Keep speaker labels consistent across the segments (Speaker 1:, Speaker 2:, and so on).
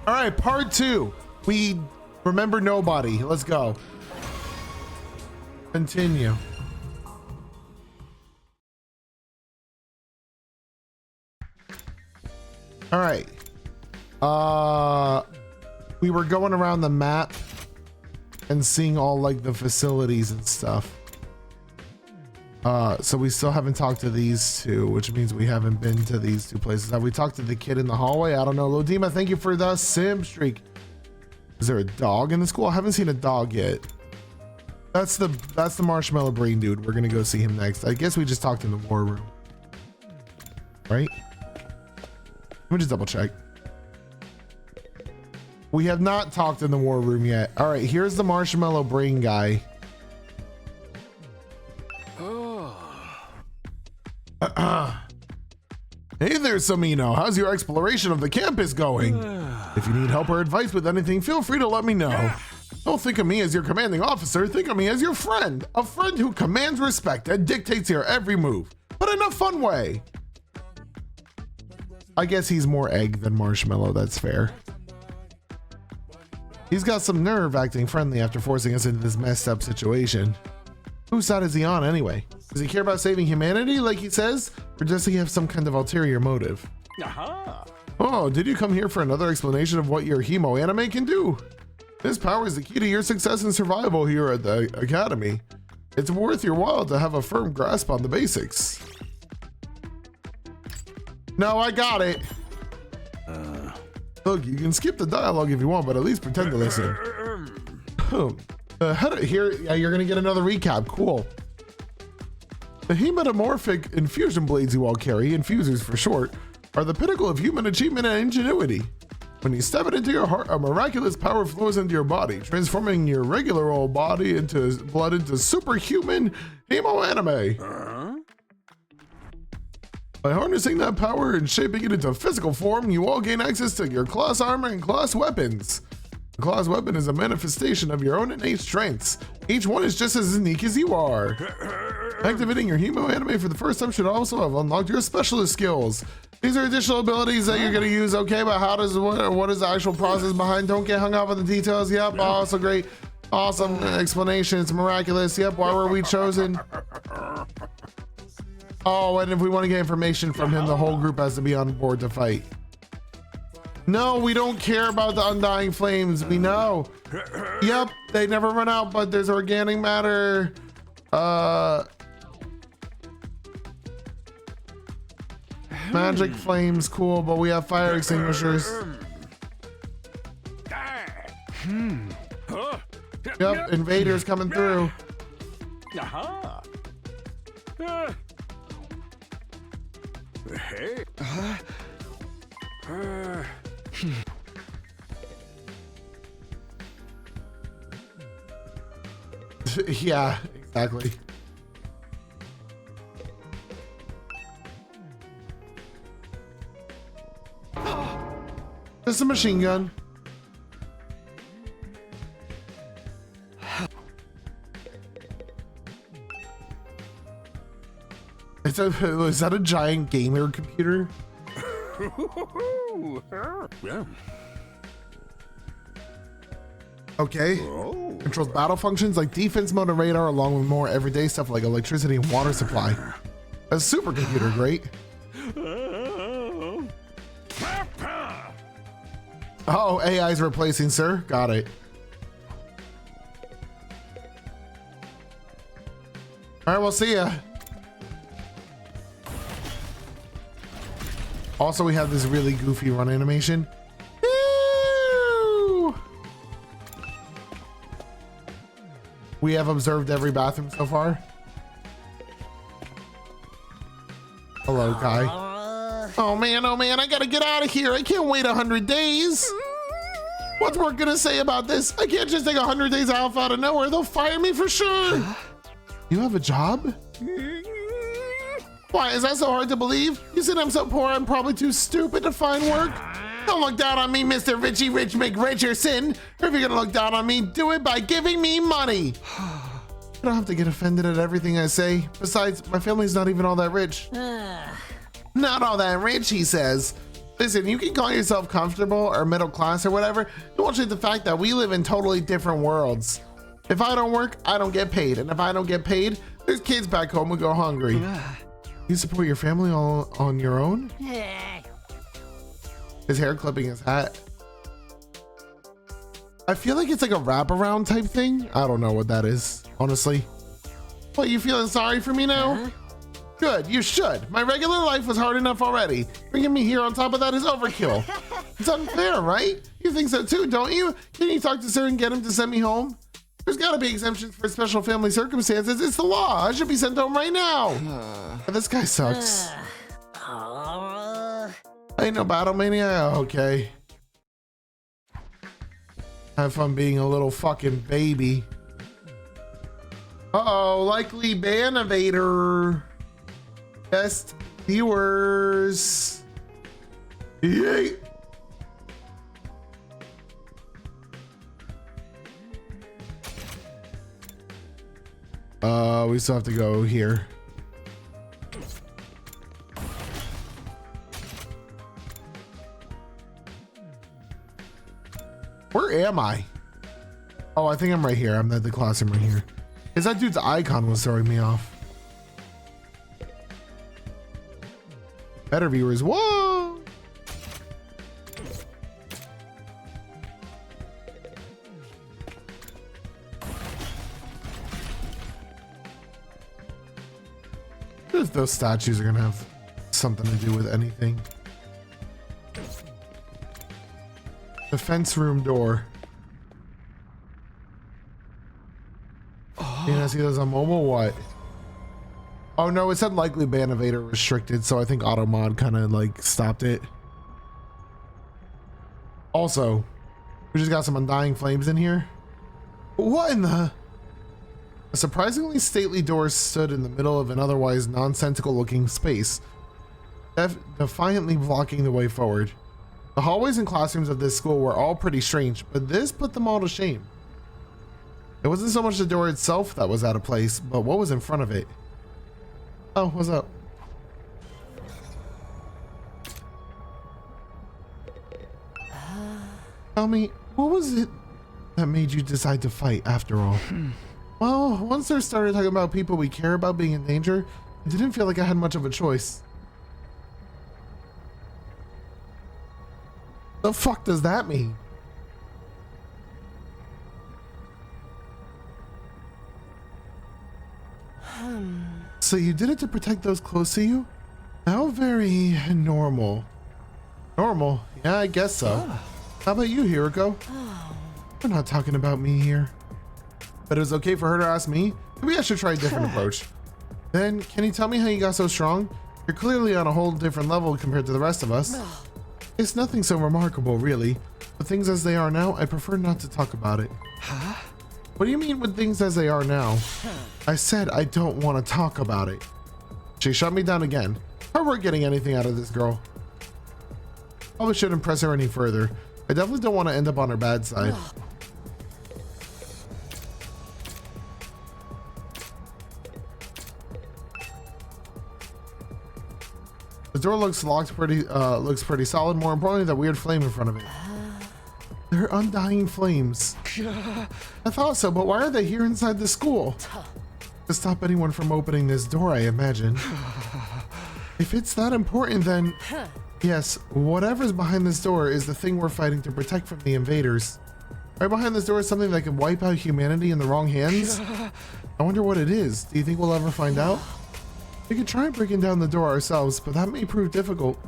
Speaker 1: All right, part 2. We remember nobody. Let's go. Continue. All right. We were going around the map and seeing all like the facilities and stuff. So we still haven't talked to these two, which means we haven't been to these two places. Have we talked to the kid in the hallway? I don't know. Lodima, thank you for the sim streak. Is there a dog in the school? I haven't seen a dog yet. That's the marshmallow brain dude. We're gonna go see him next. I guess we just talked in the war room, right? Let me just double check. We have not talked in the war room yet. All right, here's the marshmallow brain guy. Hey there, Samino. How's your exploration of the campus going? If you need help or advice with anything, feel free to let me know. Don't think of me as your commanding officer. Think of me as your friend. A friend who commands respect and dictates your every move, but in a fun way. I guess he's more egg than marshmallow. That's fair. He's got some nerve acting friendly after forcing us into this messed up situation. Whose side is he on anyway? Does he care about saving humanity like he says? Or does he have some kind of ulterior motive? Oh, did you come here for another explanation of what your hemo anime can do? This power is the key to your success and survival here at the academy. It's worth your while to have a firm grasp on the basics. No, I got it. Look, you can skip the dialogue if you want, but at least pretend to listen. Here, yeah, you're gonna get another recap. Cool. The hemetamorphic infusion blades you all carry, infusers for short, are the pinnacle of human achievement and ingenuity. When you step it into your heart, a miraculous power flows into your body, transforming your regular old body into blood into superhuman hemo anime. By harnessing that power and shaping it into physical form, you all gain access to your class armor and class weapons. The class weapon is a manifestation of your own innate strengths. Each one is just as unique as you are. Activating your hemo anime for the first time should also have unlocked your specialist skills. These are additional abilities that you're gonna use, okay, but what is the actual process behind? Don't get hung up on the details. Yep, also great. Awesome explanation, it's miraculous. Yep, why were we chosen? Oh, and if we want to get information from him, the whole group has to be on board to fight. No, we don't care about the undying flames. We know. Yep, they never run out, but there's organic matter. Magic flames, cool, but we have fire extinguishers. Yep, invaders coming through. Yeah, exactly. Just a machine gun. Is that a giant gamer computer? Okay. Controls battle functions like defense mode and radar, along with more everyday stuff like electricity and water supply. A supercomputer, great. Oh, AI's replacing, sir. Got it. All right, we'll see ya. Also, we have this really goofy run animation. Ew. We have observed every bathroom so far. Hello, guy. Oh man, I gotta get out of here. I can't wait 100 days. What's work gonna say about this? I can't just take 100 days off out of nowhere. They'll fire me for sure. You have a job? Why, is that so hard to believe? You said I'm so poor, I'm probably too stupid to find work? Don't look down on me, Mr. Richie Rich McRicherson. Or if you're gonna look down on me, do it by giving me money. You don't have to get offended at everything I say. Besides, my family's not even all that rich. Not all that rich, he says. Listen, you can call yourself comfortable or middle class or whatever. It won't change the fact that we live in totally different worlds. If I don't work, I don't get paid. And if I don't get paid, there's kids back home who go hungry. You support your family all on your own? His hair clipping his hat. I feel like it's like a wraparound type thing. I don't know what that is, honestly. What, you feeling sorry for me now? Good, you should. My regular life was hard enough already. Bringing me here on top of that is overkill. It's unfair, right? You think so too, don't you? Can you talk to sir and get him to send me home? There's gotta be exemptions for special family circumstances. It's the law. I should be sent home right now. This guy sucks. Ain't no battle mania? Okay. Have fun being a little fucking baby. Uh-oh, likely ban evader. Best viewers. Yay. We still have to go here. Where am I? Oh, I think I'm right here. I'm at the classroom right here. Because that dude's icon was throwing me off. Better viewers. Whoa! Those statues are gonna have something to do with anything. Defense room door. You gonna see those on mobile? What? Oh no, it said likely ban evader restricted, so I think auto mod kind of like stopped it. Also, we just got some undying flames in here. What in the? A surprisingly stately door stood in the middle of an otherwise nonsensical looking space, defiantly blocking the way forward. The hallways and classrooms of this school were all pretty strange, but this put them all to shame. It wasn't so much the door itself that was out of place, but what was in front of it. Oh, what's up? Tell me, what was it that made you decide to fight after all? Well, once they started talking about people we care about being in danger, it didn't feel like I had much of a choice. The fuck does that mean? So you did it to protect those close to you? How very normal. Normal? Yeah, I guess so. How about you, Hiroko? We're not talking about me here. But it was okay for her to ask me? Maybe I should try a different approach. Then, can you tell me how you got so strong? You're clearly on a whole different level compared to the rest of us. It's nothing so remarkable, really. But things as they are now, I prefer not to talk about it. Huh? What do you mean with things as they are now? I said I don't want to talk about it. She shut me down again. How are we getting anything out of this girl? Probably shouldn't press her any further. I definitely don't want to end up on her bad side. The door looks locked looks pretty solid. More importantly, that weird flame in front of it. They're undying flames. I thought so, but why are they here inside the school? To stop anyone from opening this door, I imagine. If it's that important, then yes, whatever's behind this door is the thing we're fighting to protect from the invaders. Right behind this door is something that could wipe out humanity in the wrong hands. I wonder what it is. Do you think we'll ever find out? We could try breaking down the door ourselves, but that may prove difficult.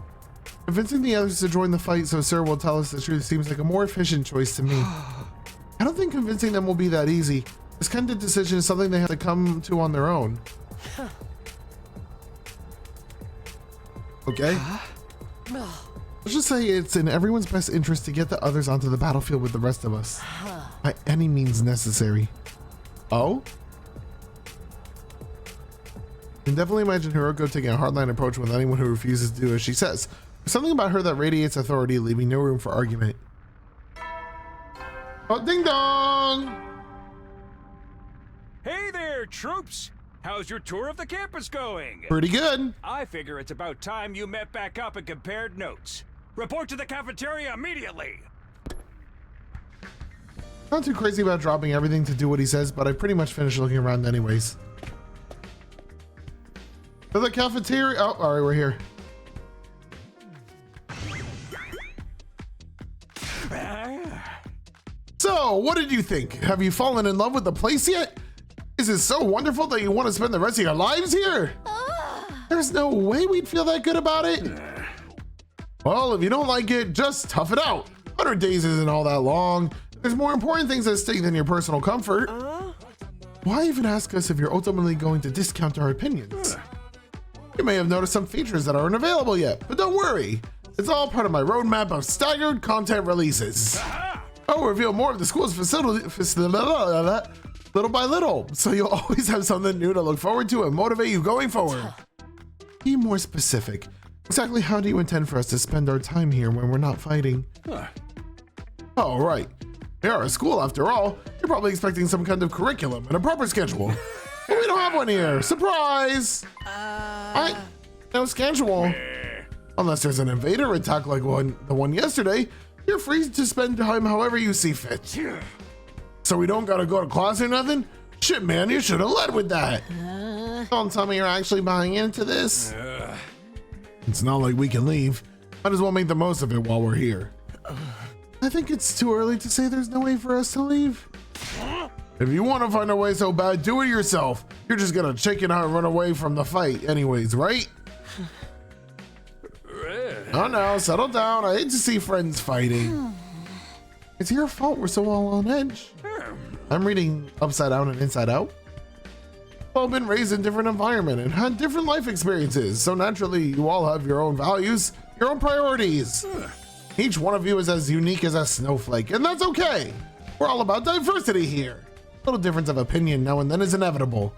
Speaker 1: Convincing the others to join the fight so Sir will tell us the truth seems like a more efficient choice to me. I don't think convincing them will be that easy. This kind of decision is something they have to come to on their own. Okay? Let's just say it's in everyone's best interest to get the others onto the battlefield with the rest of us. By any means necessary. Oh? I can definitely imagine Hiroko taking a hardline approach with anyone who refuses to do as she says. There's something about her that radiates authority, leaving no room for argument. Oh, ding dong!
Speaker 2: Hey there, troops! How's your tour of the campus going?
Speaker 1: Pretty good.
Speaker 2: I figure it's about time you met back up and compared notes. Report to the cafeteria immediately.
Speaker 1: Not too crazy about dropping everything to do what he says, but I pretty much finished looking around anyways. To the cafeteria. Oh, all right, we're here. So, what did you think? Have you fallen in love with the place yet? Is it so wonderful that you want to spend the rest of your lives here? There's no way we'd feel that good about it. Well, if you don't like it, just tough it out. 100 days isn't all that long. There's more important things at stake than your personal comfort. Why even ask us if you're ultimately going to discount our opinions? You may have noticed some features that aren't available yet, but don't worry. It's all part of my roadmap of staggered content releases. I'll reveal more of the school's facility little by little, so you'll always have something new to look forward to and motivate you going forward. Be more specific. Exactly how do you intend for us to spend our time here when we're not fighting? Oh, right. We are a school after all. You're probably expecting some kind of curriculum and a proper schedule. But we don't have one here. Surprise! No schedule. Unless there's an invader attack like the one yesterday, you're free to spend time however you see fit. So we don't gotta go to class or nothing? Shit, man, you should have led with that. Don't tell me you're actually buying into this. It's not like we can leave. Might as well make the most of it while we're here. I think it's too early to say there's no way for us to leave. If you want to find a way so bad, do it yourself. You're just gonna chicken out and run away from the fight anyways, right? Oh no, settle down. I hate to see friends fighting. It's your fault we're so all on edge. I'm reading Upside Down and Inside Out. We've all been raised in different environment and had different life experiences, so naturally you all have your own values, your own priorities. Each one of you is as unique as a snowflake, and that's okay. We're all about diversity here. A little difference of opinion now and then is inevitable.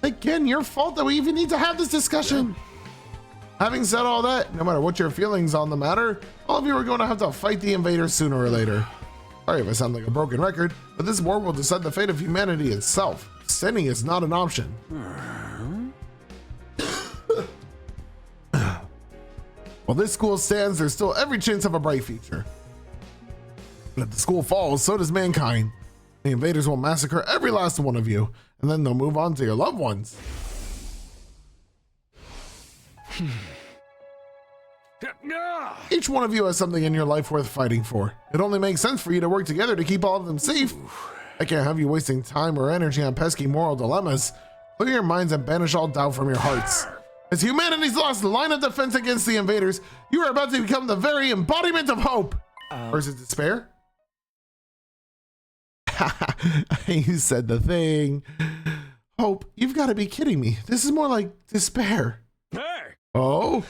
Speaker 1: Again, your fault that we even need to have this discussion. Having said all that, no matter what your feelings on the matter, all of you are going to have to fight the invaders sooner or later. Sorry if I sound like a broken record, but this war will decide the fate of humanity itself. Standing is not an option. While this school stands, there's still every chance of a bright future. But if the school falls, so does mankind. The invaders will massacre every last one of you, and then they'll move on to your loved ones. Each one of you has something in your life worth fighting for. It only makes sense for you to work together to keep all of them safe. I can't have you wasting time or energy on pesky moral dilemmas. Clear your minds and banish all doubt from your hearts. As humanity's lost line of defense against the invaders, you are about to become the very embodiment of hope. Or is it despair? You said the thing. Hope, you've got to be kidding me. This is more like despair.
Speaker 2: Hey!
Speaker 1: Oh?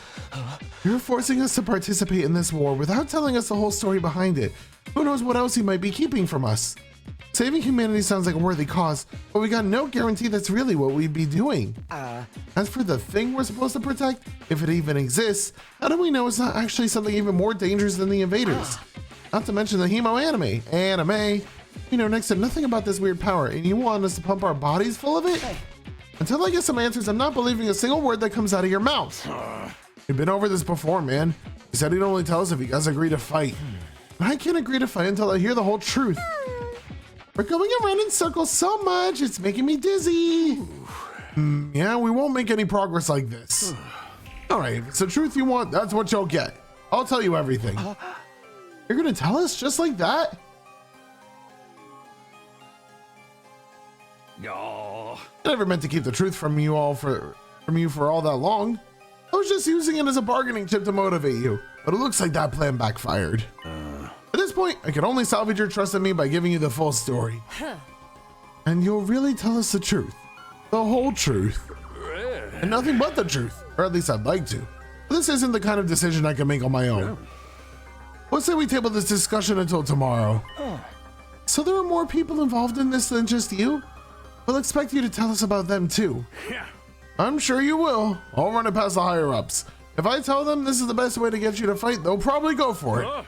Speaker 1: You're forcing us to participate in this war without telling us the whole story behind it. Who knows what else you might be keeping from us? Saving humanity sounds like a worthy cause, but we got no guarantee that's really what we'd be doing. As for the thing we're supposed to protect, if it even exists, how do we know it's not actually something even more dangerous than the invaders? Not to mention the hemo anime. You know next to nothing about this weird power, and you want us to pump our bodies full of it? Until I get some answers, I'm not believing a single word that comes out of your mouth. We've been over this before, man. You said he'd only tell us if you guys agree to fight. But I can't agree to fight until I hear the whole truth. We're going around in circles so much, it's making me dizzy. Yeah, we won't make any progress like this. All right, if it's the truth you want, that's what you'll get. I'll tell you everything. You're gonna tell us just like that?
Speaker 2: No.
Speaker 1: I never meant to keep the truth from you for all that long. I was just using it as a bargaining chip to motivate you, but it looks like that plan backfired. At this point, I can only salvage your trust in me by giving you the full story. And you'll really tell us the truth. The whole truth. And nothing but the truth, or at least I'd like to. But this isn't the kind of decision I can make on my own. Let's say we table this discussion until tomorrow. So there are more people involved in this than just you? We'll expect you to tell us about them too.
Speaker 2: Yeah.
Speaker 1: I'm sure you will. I'll run it past the higher ups. If I tell them this is the best way to get you to fight, they'll probably go for it.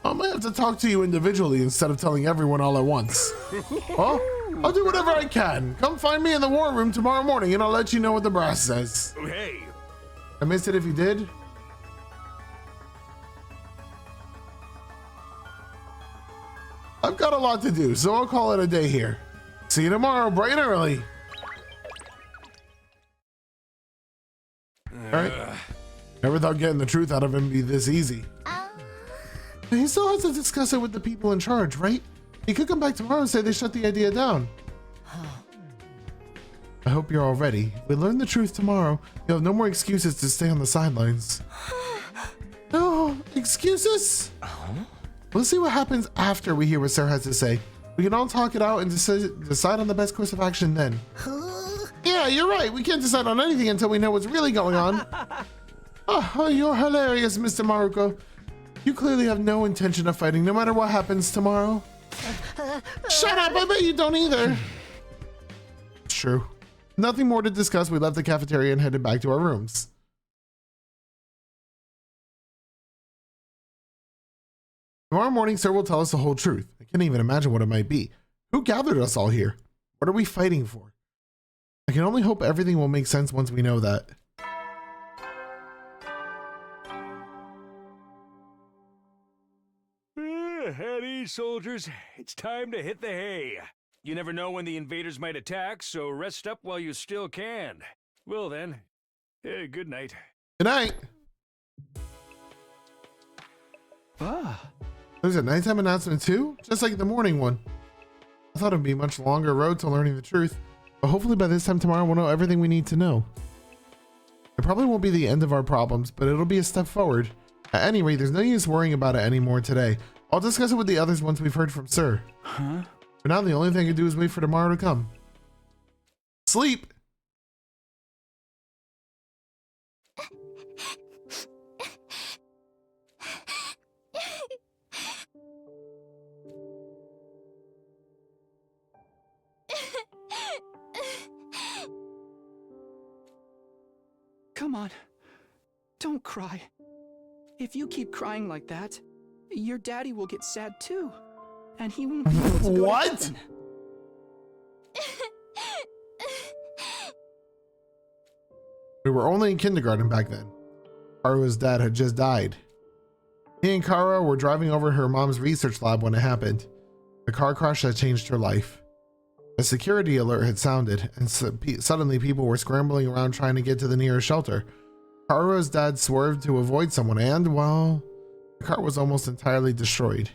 Speaker 1: I might have to talk to you individually instead of telling everyone all at once. Well, I'll do whatever I can. Come find me in the war room tomorrow morning and I'll let you know what the brass says.
Speaker 2: Hey.
Speaker 1: I missed it if you did. I've got a lot to do, so I'll call it a day here. See you tomorrow, bright and early. All right. Never thought getting the truth out of him would be this easy. He still has to discuss it with the people in charge, right? He could come back tomorrow and say they shut the idea down. I hope you're all ready. If we learn the truth tomorrow, you'll have no more excuses to stay on the sidelines. No, excuses? We'll see what happens after we hear what Sir has to say. We can all talk it out and decide on the best course of action then. Yeah, you're right. We can't decide on anything until we know what's really going on. Oh, you're hilarious, Mr. Maruko. You clearly have no intention of fighting, no matter what happens tomorrow. Shut up, I bet you don't either. It's true. Nothing more to discuss. We left the cafeteria and headed back to our rooms. Tomorrow morning, Sir will tell us the whole truth. I can't even imagine what it might be. Who gathered us all here? What are we fighting for? I can only hope everything will make sense once we know that.
Speaker 2: At ease, soldiers. It's time to hit the hay. You never know when the invaders might attack, so rest up while you still can. Well then, good night.
Speaker 1: Good night. There's a nighttime announcement too? Just like the morning one. I thought it'd be a much longer road to learning the truth, but hopefully by this time tomorrow we'll know everything we need to know. It probably won't be the end of our problems, but it'll be a step forward. At any rate, there's no use worrying about it anymore today. I'll discuss it with the others once we've heard from Sir. For now, the only thing I can do is wait for tomorrow to come. Sleep!
Speaker 3: Come on, don't cry. If you keep crying like that, your daddy will get sad too, and he won't be able to go to heaven.
Speaker 1: We were only in kindergarten back then. Karua's dad had just died. He and Karua were driving over her mom's research lab when it happened. The car crash had changed her life. A security alert had sounded, and suddenly people were scrambling around trying to get to the nearest shelter. Karua's dad swerved to avoid someone and, well, the car was almost entirely destroyed.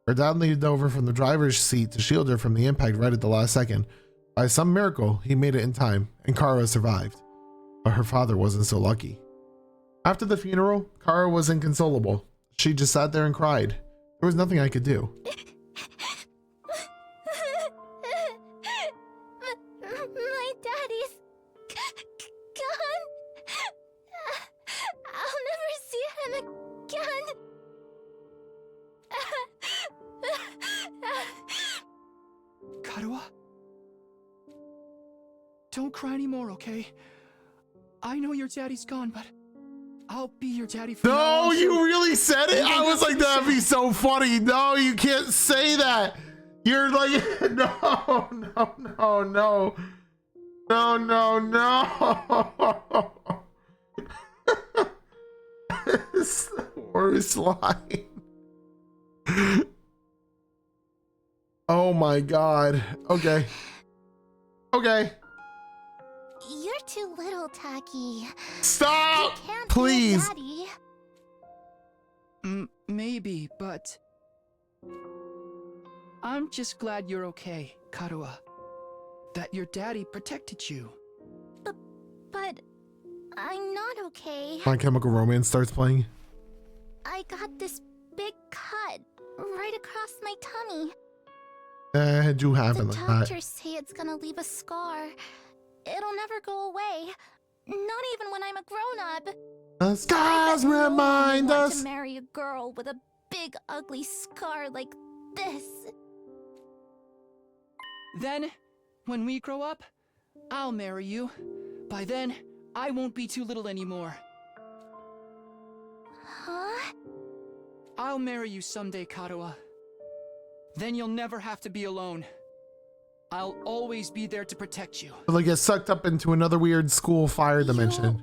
Speaker 1: Her dad leaned over from the driver's seat to shield her from the impact right at the last second. By some miracle, he made it in time, and Karua survived. But her father wasn't so lucky. After the funeral, Karua was inconsolable. She just sat there and cried. There was nothing I could do.
Speaker 4: My daddy's gone. I'll never see him again.
Speaker 3: Karua? Don't cry anymore, okay? I know your daddy's gone, but I'll be your daddy for now on,
Speaker 1: You
Speaker 3: so
Speaker 1: really said it? I was like, that'd be so funny. No, you can't say that. You're like, no. It's the worst line. Oh my God. Okay.
Speaker 4: You're too little, Taki.
Speaker 1: Stop,
Speaker 4: You can't
Speaker 1: please.
Speaker 4: be a daddy.
Speaker 3: Maybe, but I'm just glad you're okay, Karua. That your daddy protected you.
Speaker 4: But I'm not okay.
Speaker 1: My Chemical Romance starts playing.
Speaker 4: I got this big cut right across my tummy.
Speaker 1: It do happen
Speaker 4: The
Speaker 1: like that.
Speaker 4: doctors say it's gonna leave a scar. It'll never go away. Not even when I'm a grown-up.
Speaker 1: The scars
Speaker 4: I bet no one
Speaker 1: remind
Speaker 4: would want
Speaker 1: us.
Speaker 4: to marry a girl with a big ugly scar like this.
Speaker 3: Then, when we grow up, I'll marry you. By then, I won't be too little anymore.
Speaker 4: Huh?
Speaker 3: I'll marry you someday, Karua. Then you'll never have to be alone. I'll always be there to protect you.
Speaker 1: Like get sucked up into another weird school fire dimension.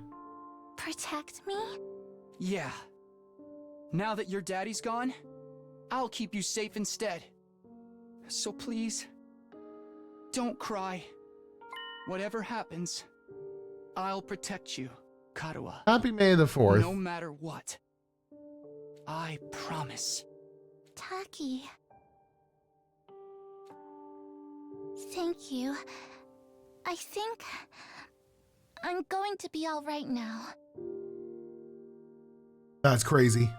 Speaker 4: Protect me?
Speaker 3: Yeah. Now that your daddy's gone, I'll keep you safe instead. So please, don't cry. Whatever happens, I'll protect you, Karuha.
Speaker 1: Happy May the 4th.
Speaker 3: No matter what. I promise.
Speaker 4: Taki. Thank you. I think I'm going to be all right now.
Speaker 1: That's crazy.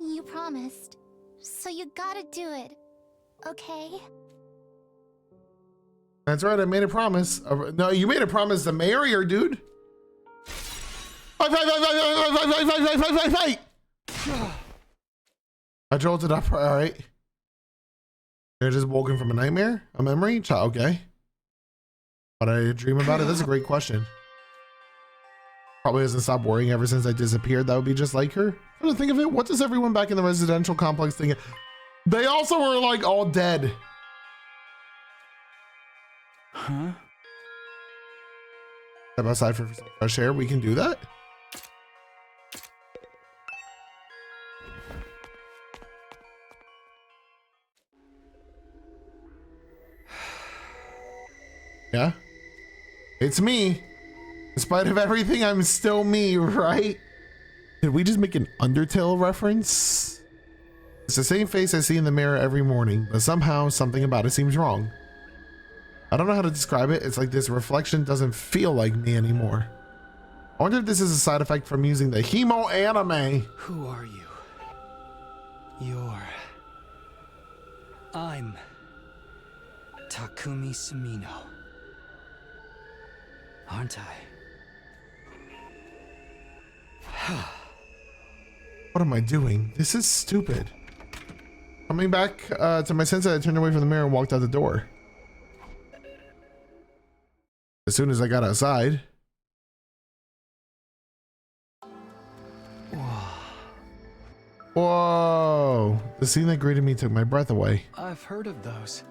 Speaker 4: You promised, so you gotta do it, okay?
Speaker 1: That's right, I made a promise. No, you made a promise to marry her, dude. Fight, fight, fight, fight, fight, fight, fight, fight, fight, fight, fight. I jolted up, all right. You're just woken from a nightmare? A memory? Okay. But I dream about it? That's a great question. Probably hasn't stopped worrying ever since I disappeared. That would be just like her. Come to think of it, what does everyone back in the residential complex think? They also were like all dead.
Speaker 3: Huh?
Speaker 1: Step outside for some fresh air. We can do that. Yeah. It's me. In spite of everything, I'm still me, right? Did we just make an Undertale reference? It's the same face I see in the mirror every morning, but somehow something about it seems wrong. I don't know how to describe it. It's like this reflection doesn't feel like me anymore. I wonder if this is a side effect from using the Hemo anime.
Speaker 3: Who are you? I'm Takumi Sumino. Aren't I?
Speaker 1: What am I doing? This is stupid. Coming back to my senses, I turned away from the mirror and walked out the door. As soon as I got outside. Whoa. The scene that greeted me took my breath away.
Speaker 3: I've heard of those.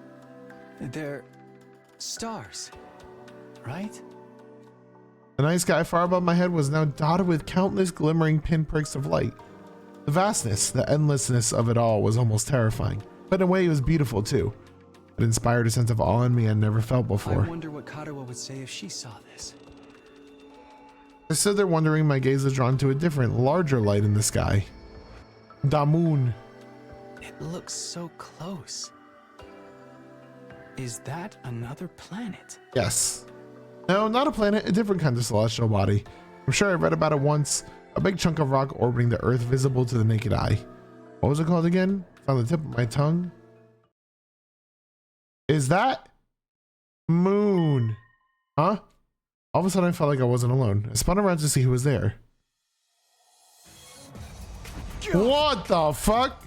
Speaker 3: They're stars, right?
Speaker 1: The night sky far above my head was now dotted with countless glimmering pinpricks of light. The vastness, the endlessness of it all was almost terrifying, but in a way it was beautiful too. It inspired a sense of awe in me I'd never felt before.
Speaker 3: I wonder what Karuha would say if she saw this.
Speaker 1: I stood there wondering, my gaze was drawn to a different, larger light in the sky. The moon.
Speaker 3: It looks so close. Is that another planet?
Speaker 1: Yes. No, not a planet, a different kind of celestial body. I'm sure I read about it once. A big chunk of rock orbiting the Earth visible to the naked eye. What was it called again? It's on the tip of my tongue. Is that moon? Huh? All of a sudden I felt like I wasn't alone. I spun around to see who was there. What the fuck?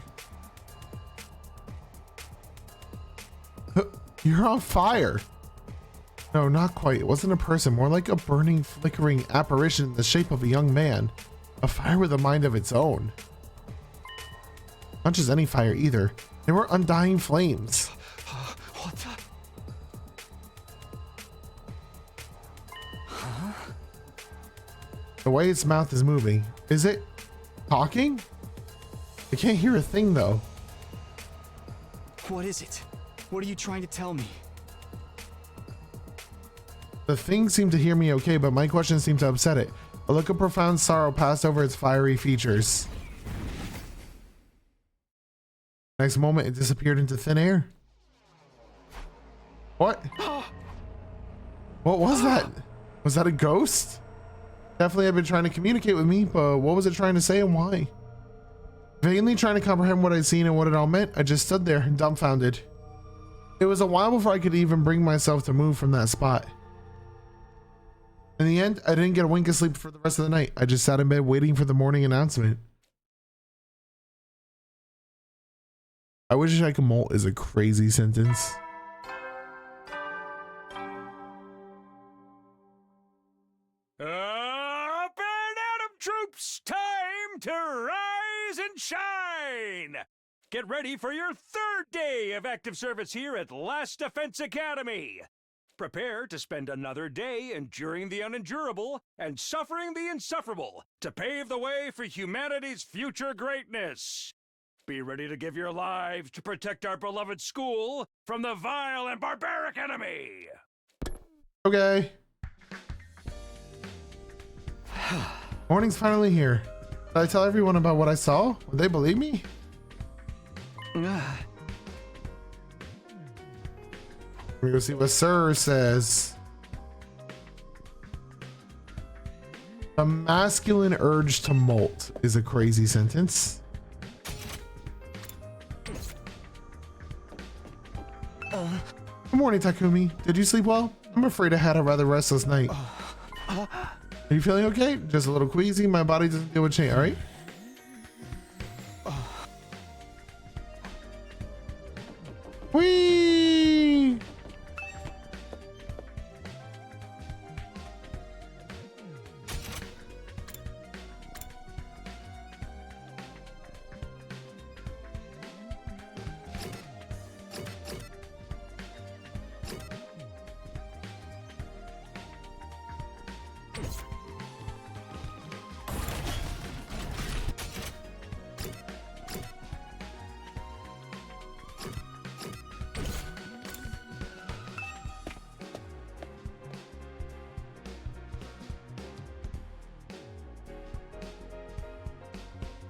Speaker 1: You're on fire. No, not quite. It wasn't a person, more like a burning, flickering apparition in the shape of a young man. A fire with a mind of its own. Not just any fire either. They were undying flames.
Speaker 3: What the? Huh?
Speaker 1: The way its mouth is moving. Is it talking? I can't hear a thing though.
Speaker 3: What is it? What are you trying to tell me?
Speaker 1: The thing seemed to hear me okay, but my questions seemed to upset it. A look of profound sorrow passed over its fiery features. Next moment, it disappeared into thin air. What? What was that? Was that a ghost? Definitely had been trying to communicate with me, but what was it trying to say and why? Vainly trying to comprehend what I'd seen and what it all meant, I just stood there, dumbfounded. It was a while before I could even bring myself to move from that spot. In the end, I didn't get a wink of sleep for the rest of the night. I just sat in bed waiting for the morning announcement. I wish I could molt is a crazy sentence.
Speaker 2: Up and Atom troops, time to rise and shine! Get ready for your third day of active service here at Last Defense Academy. Prepare to spend another day enduring the unendurable and suffering the insufferable to pave the way for humanity's future greatness. Be ready to give your lives to protect our beloved school from the vile and barbaric enemy.
Speaker 1: Okay. Morning's finally here. Did I tell everyone about what I saw? Would they believe me? Let me go see what Sir says. A masculine urge to molt is a crazy sentence. Good morning, Takumi. Did you sleep well? I'm afraid I had a rather restless night. Are you feeling okay? Just a little queasy. My body doesn't deal with change, all right? Whee!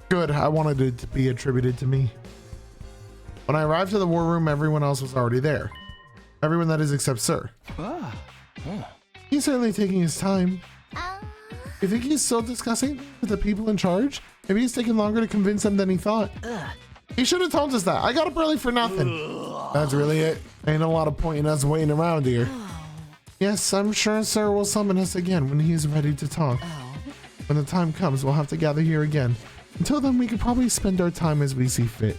Speaker 1: Good, I wanted it to be attributed to me. When I arrived to the war room, everyone else was already there. Everyone that is except Sir. He's certainly taking his time. You think he's still discussing with the people in charge? Maybe he's taking longer to convince them than he thought. He should have told us that. I got up early for nothing. That's really it. Ain't a lot of point in us waiting around here. Yes, I'm sure Sir will summon us again when he's ready to talk. When the time comes, we'll have to gather here again. Until then, we could probably spend our time as we see fit.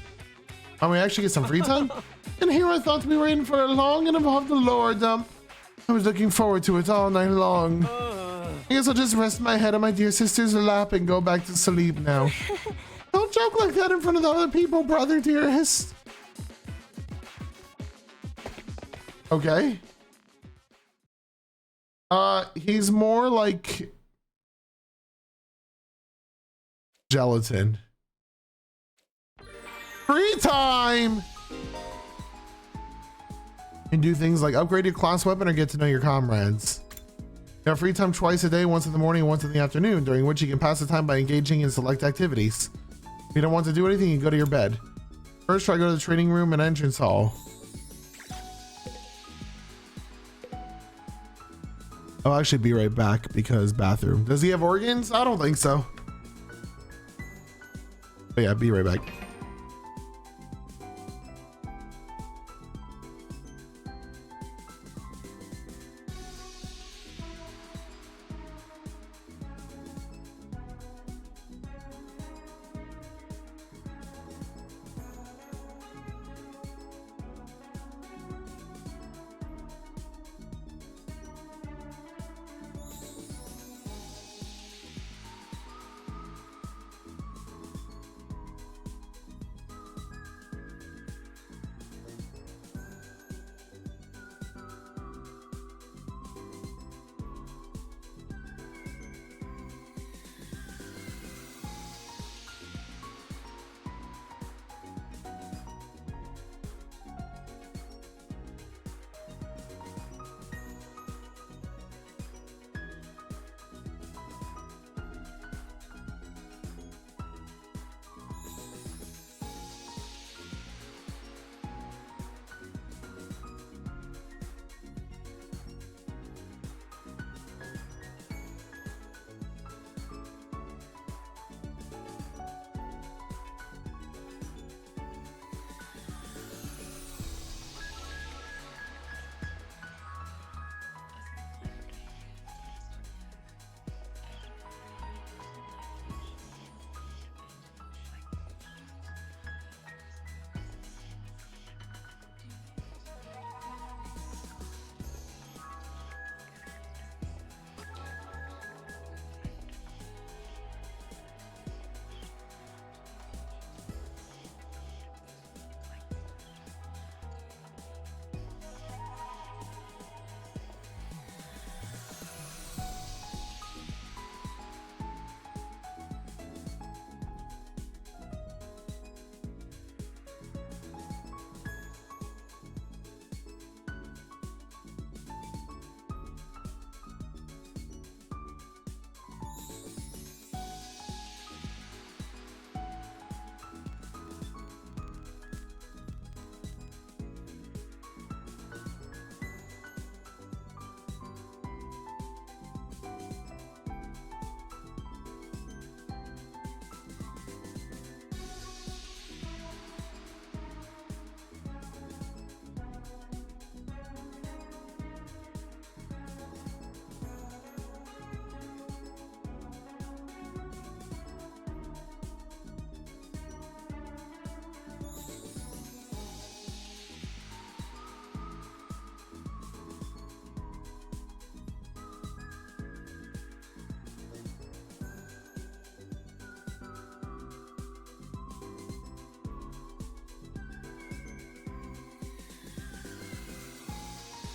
Speaker 1: Oh, we actually get some free time? And here I thought to be waiting for a long and above the lore dump. I was looking forward to it all night long. I guess I'll just rest my head on my dear sister's lap and go back to sleep now. Don't joke like that in front of the other people, brother dearest. Okay. He's more like gelatin. Free time! And do things like upgrade your class weapon or get to know your comrades. You have free time twice a day, once in the morning and once in the afternoon, during which you can pass the time by engaging in select activities. If you don't want to do anything, you go to your bed. First, try to go to the training room and entrance hall. I'll actually be right back because bathroom. Does he have organs? I don't think so. But yeah, be right back.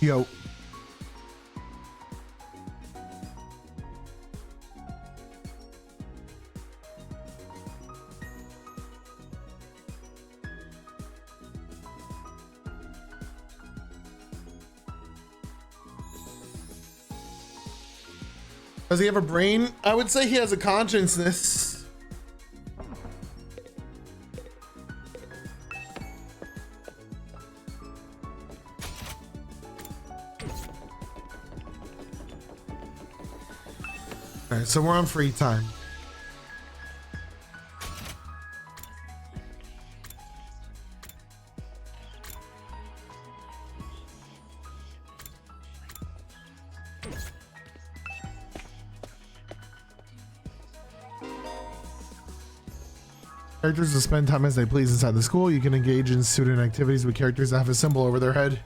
Speaker 1: Yo. Does he have a brain? I would say he has a consciousness. All right, so we're on free time. Characters will spend time as they please inside the school. You can engage in student activities with characters that have a symbol over their head.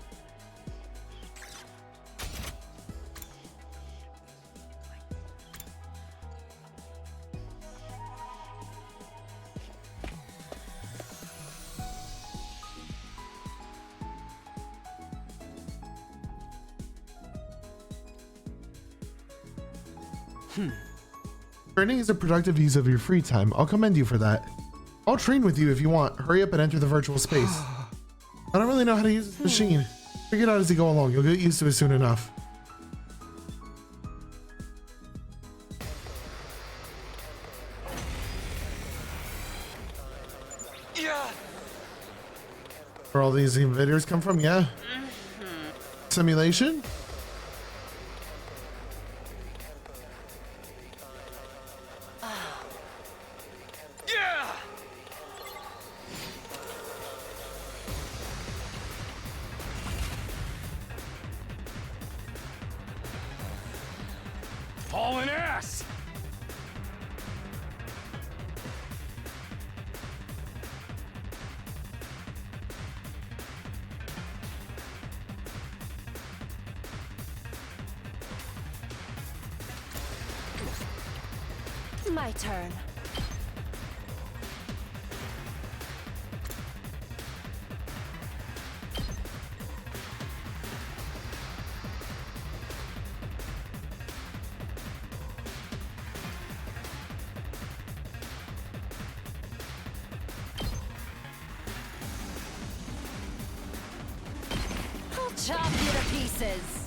Speaker 1: Training is a productive use of your free time. I'll commend you for that. I'll train with you if you want. Hurry up and enter the virtual space. I don't really know how to use this machine. Figure it out as you go along. You'll get used to it soon enough.
Speaker 5: Yeah.
Speaker 1: Where all these invaders come from? Yeah. Simulation?
Speaker 2: Hauling ass!
Speaker 5: My turn. I'll chop you to pieces.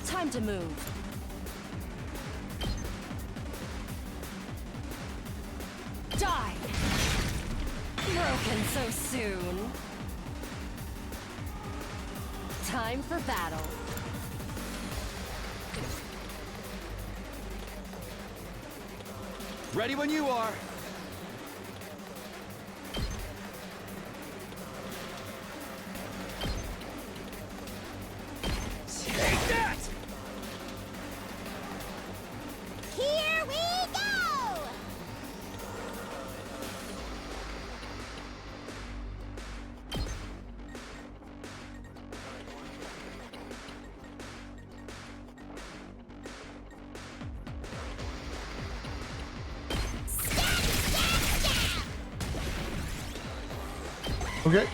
Speaker 5: Time to move. Die! Broken so soon. Time for battle.
Speaker 2: Ready when you are. Take that!
Speaker 4: Here we go!
Speaker 1: Okay.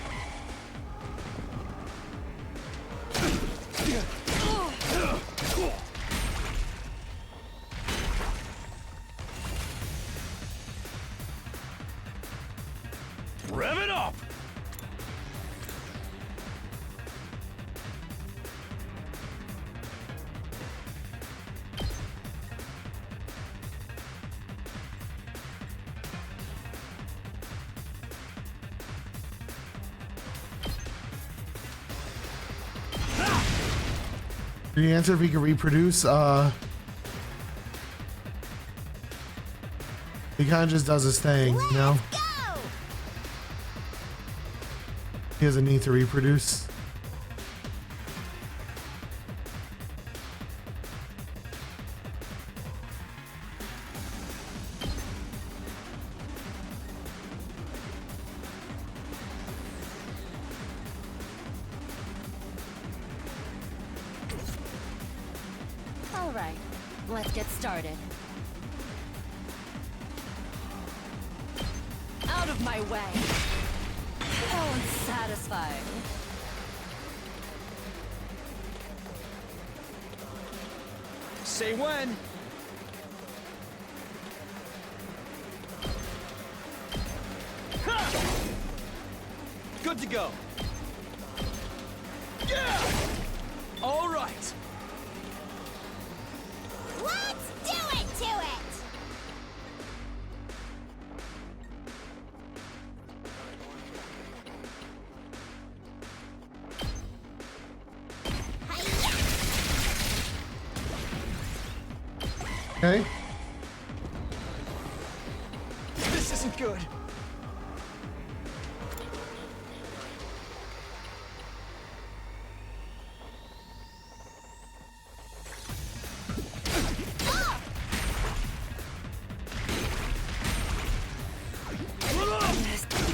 Speaker 2: Rev it up!
Speaker 1: The answer if he can reproduce, he kind of just does his thing, you know?
Speaker 4: Go!
Speaker 1: He doesn't need to reproduce.
Speaker 5: All right, let's get started. Out of my way. Oh, unsatisfying.
Speaker 3: say when. Ha! Good to go. Yeah! All right.
Speaker 4: Let's do it to it!
Speaker 1: Okay.
Speaker 3: This isn't good.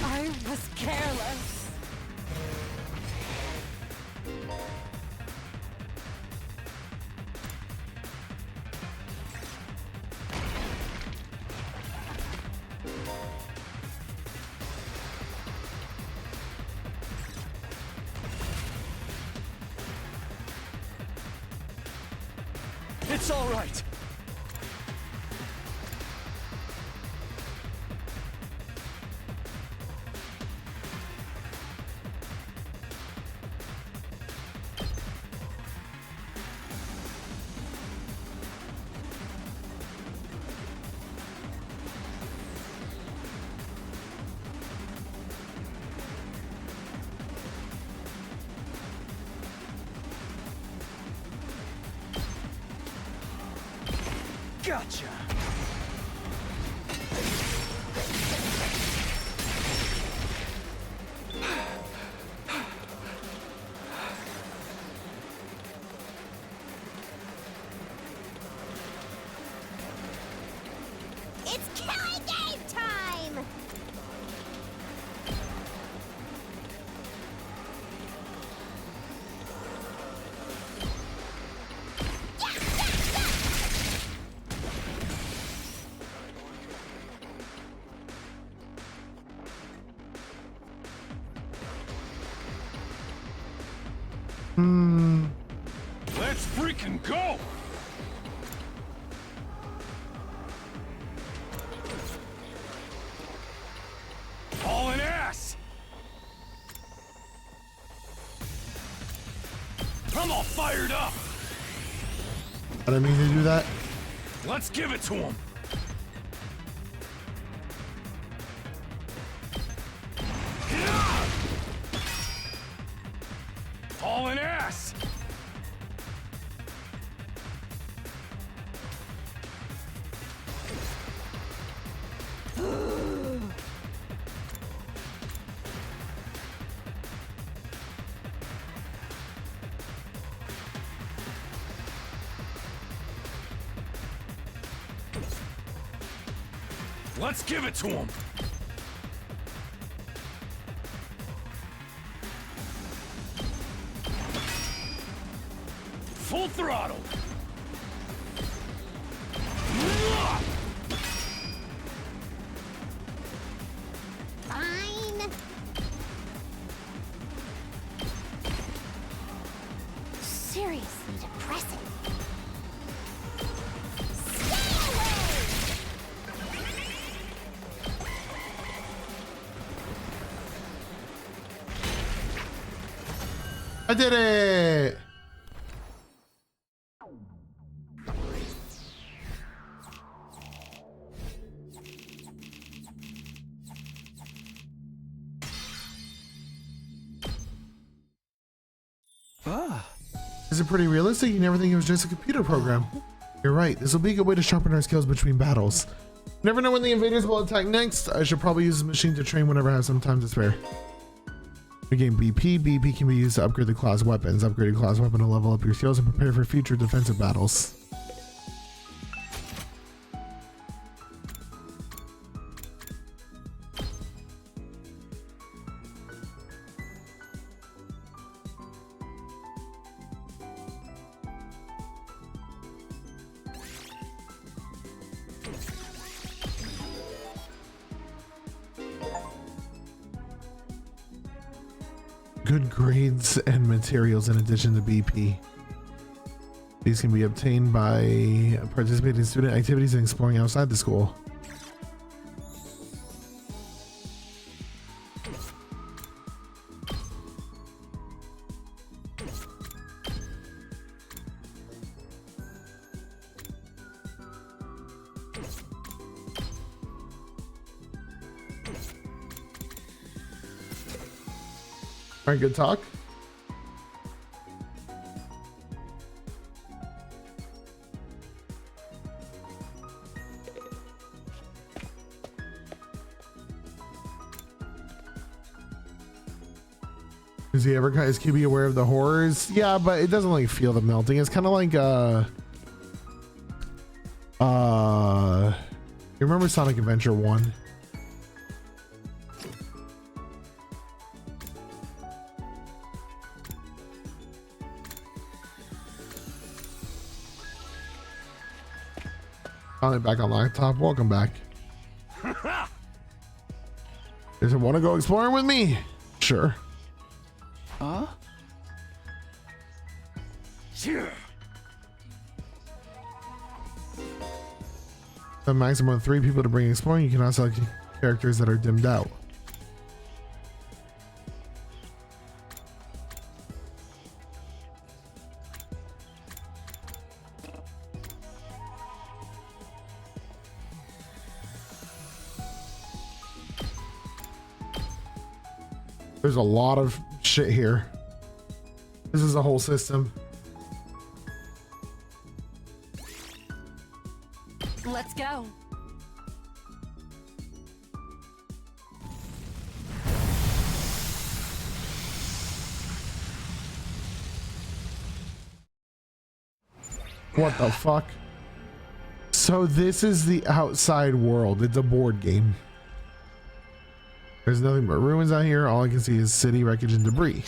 Speaker 5: I was careless.
Speaker 3: It's all right. Gotcha.
Speaker 4: It's killing game time!
Speaker 2: Let's freaking go! Hauling ass! I'm all fired up!
Speaker 1: I didn't mean to do that.
Speaker 2: Let's give it to him! Hauling ass! Let's give it to him! Full throttle!
Speaker 4: Fine. Seriously depressing. Stay away!
Speaker 1: I did it! Is it pretty realistic? You never think it was just a computer program. You're right. This will be a good way to sharpen our skills between battles. Never know when the invaders will attack next. I should probably use this machine to train whenever I have some time to spare. We gain BP. BP can be used to upgrade the class weapons. Upgrade a class weapon to level up your skills and prepare for future defensive battles. Good grades and materials in addition to BP. These can be obtained by participating in student activities and exploring outside the school. All right, good talk. Is he ever, is QB aware of the horrors? Yeah, but it doesn't like feel the melting. It's kind of like you remember Sonic Adventure 1? Finally back on laptop. Welcome back. Does it want to go exploring with me? Sure.
Speaker 3: Huh?
Speaker 1: A maximum of 3 people to bring exploring. You cannot select characters that are dimmed out. There's a lot of shit here. This is a whole system.
Speaker 5: Let's go.
Speaker 1: What the fuck? So this is the outside world. It's a board game. There's nothing but ruins out here. All I can see is city wreckage and debris.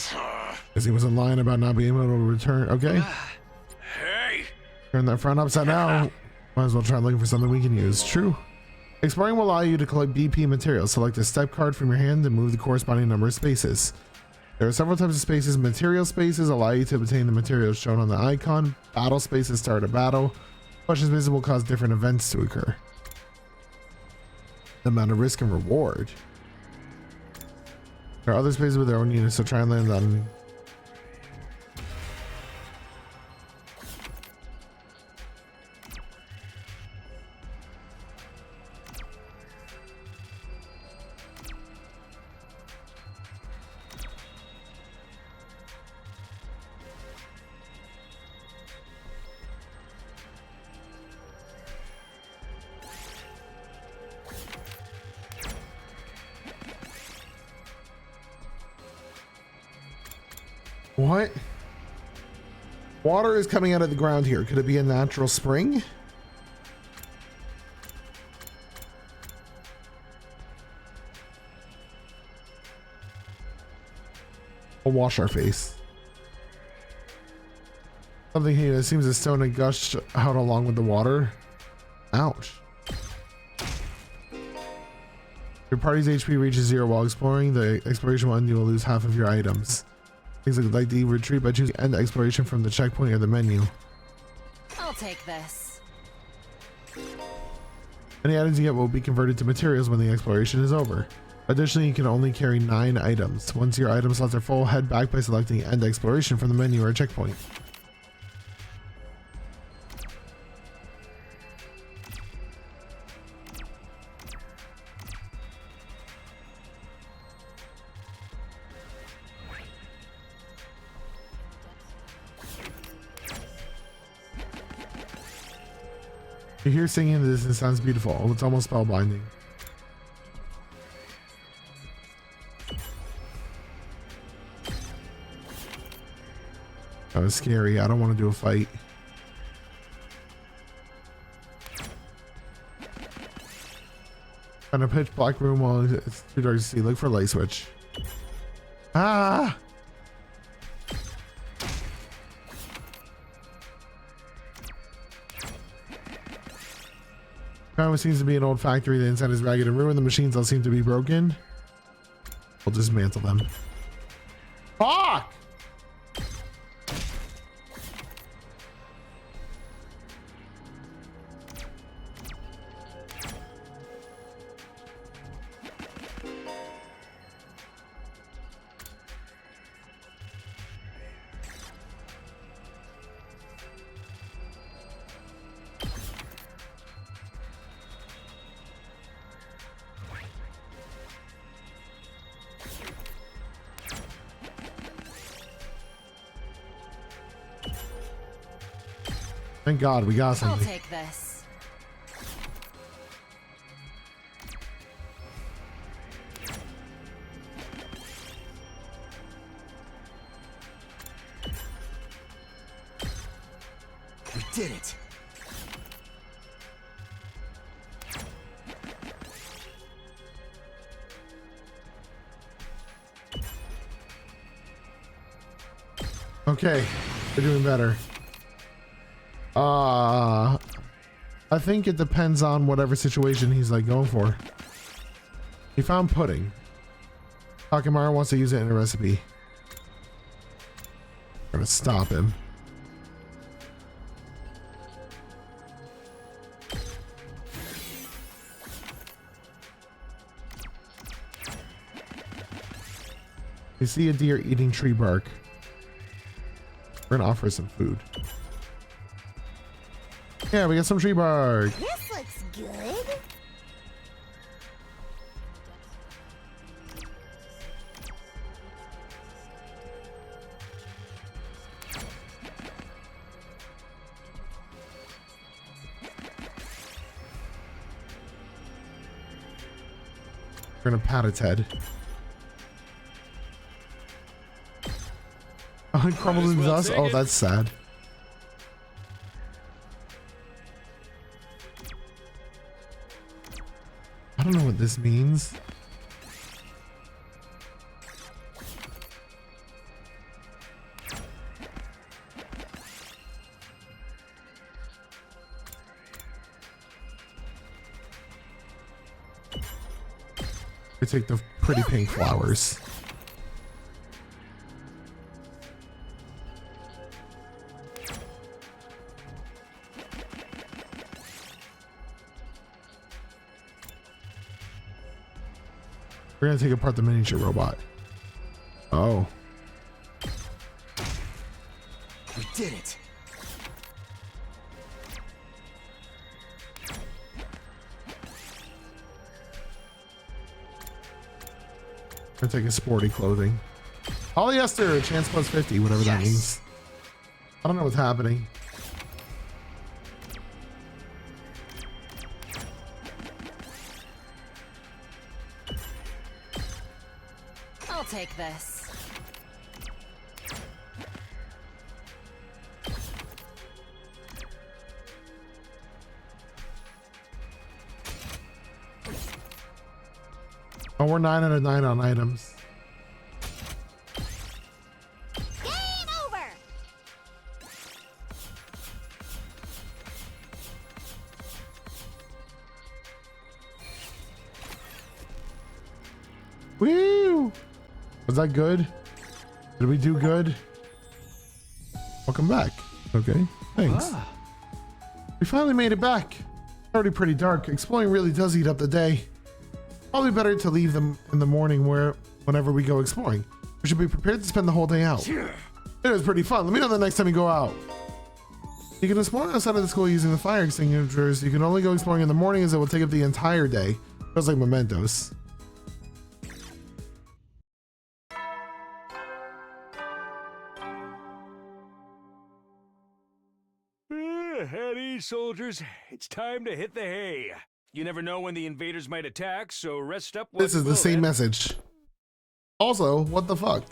Speaker 1: Because he wasn't lying about not being able to return. Okay.
Speaker 2: Hey!
Speaker 1: Turn that front upside down. Might as well try looking for something we can use. True. Exploring will allow you to collect BP materials. Select a step card from your hand and move the corresponding number of spaces. There are several types of spaces. Material spaces allow you to obtain the materials shown on the icon. Battle spaces start a battle. Question spaces will cause different events to occur. The amount of risk and reward. There are other spaces with their own units, so try and land on. What? Water is coming out of the ground here. Could it be a natural spring? We'll wash our face. Something here that seems to stone and gush out along with the water. Ouch. Your party's HP reaches 0 while exploring. The exploration will end. You will lose half of your items. Things like the retreat by choosing end exploration from the checkpoint or the menu.
Speaker 5: I'll take this.
Speaker 1: Any items you get will be converted to materials when the exploration is over. Additionally, you can only carry 9 items. Once your item slots are full, head back by selecting end exploration from the menu or a checkpoint. You hear singing in the distance. Sounds beautiful. It's almost spellbinding. That was scary. I don't want to do a fight. In a pitch black room while it's too dark to see. Look for a light switch. Ah! What seems to be an old factory. The inside is ragged and ruined. The machines all seem to be broken. We'll dismantle them. Fuck! Thank God we got
Speaker 5: I'll
Speaker 1: something.
Speaker 5: take this.
Speaker 6: We did it.
Speaker 1: Okay, we're doing better. I think it depends on whatever situation he's like going for. He found pudding. Takemura wants to use it in a recipe. We're gonna stop him. You see a deer eating tree bark. We're gonna offer some food. Yeah, we got some tree bark.
Speaker 4: This looks good.
Speaker 1: We're gonna pat its head. Oh, it crumbled
Speaker 2: Might as
Speaker 1: into
Speaker 2: well
Speaker 1: dust.
Speaker 2: take
Speaker 1: Oh,
Speaker 2: it.
Speaker 1: that's sad. I don't know what this means. We take the pretty pink flowers. We're gonna take apart the miniature robot. Oh.
Speaker 6: We did it.
Speaker 1: We're gonna take his sporty clothing. Polyester, chance plus 50, whatever that means. I don't know what's happening.
Speaker 5: I'll take this.
Speaker 1: Oh, we're 9 out of 9 on items.
Speaker 4: Game over.
Speaker 1: Woo! Was that good? Did we do good? Welcome back. Okay, thanks. We finally made it back. It's already pretty dark. Exploring really does eat up the day. Probably better to leave them in the morning whenever we go exploring. We should be prepared to spend the whole day out. It was pretty fun. Let me know the next time you go out. You can explore outside of the school using the fire extinguishers. You can only go exploring in the morning as it will take up the entire day. Feels like mementos.
Speaker 2: At ease, soldiers. It's time to hit the hay. You never know when the invaders might attack, so rest up.
Speaker 1: This is the same message. Also, what the fuck?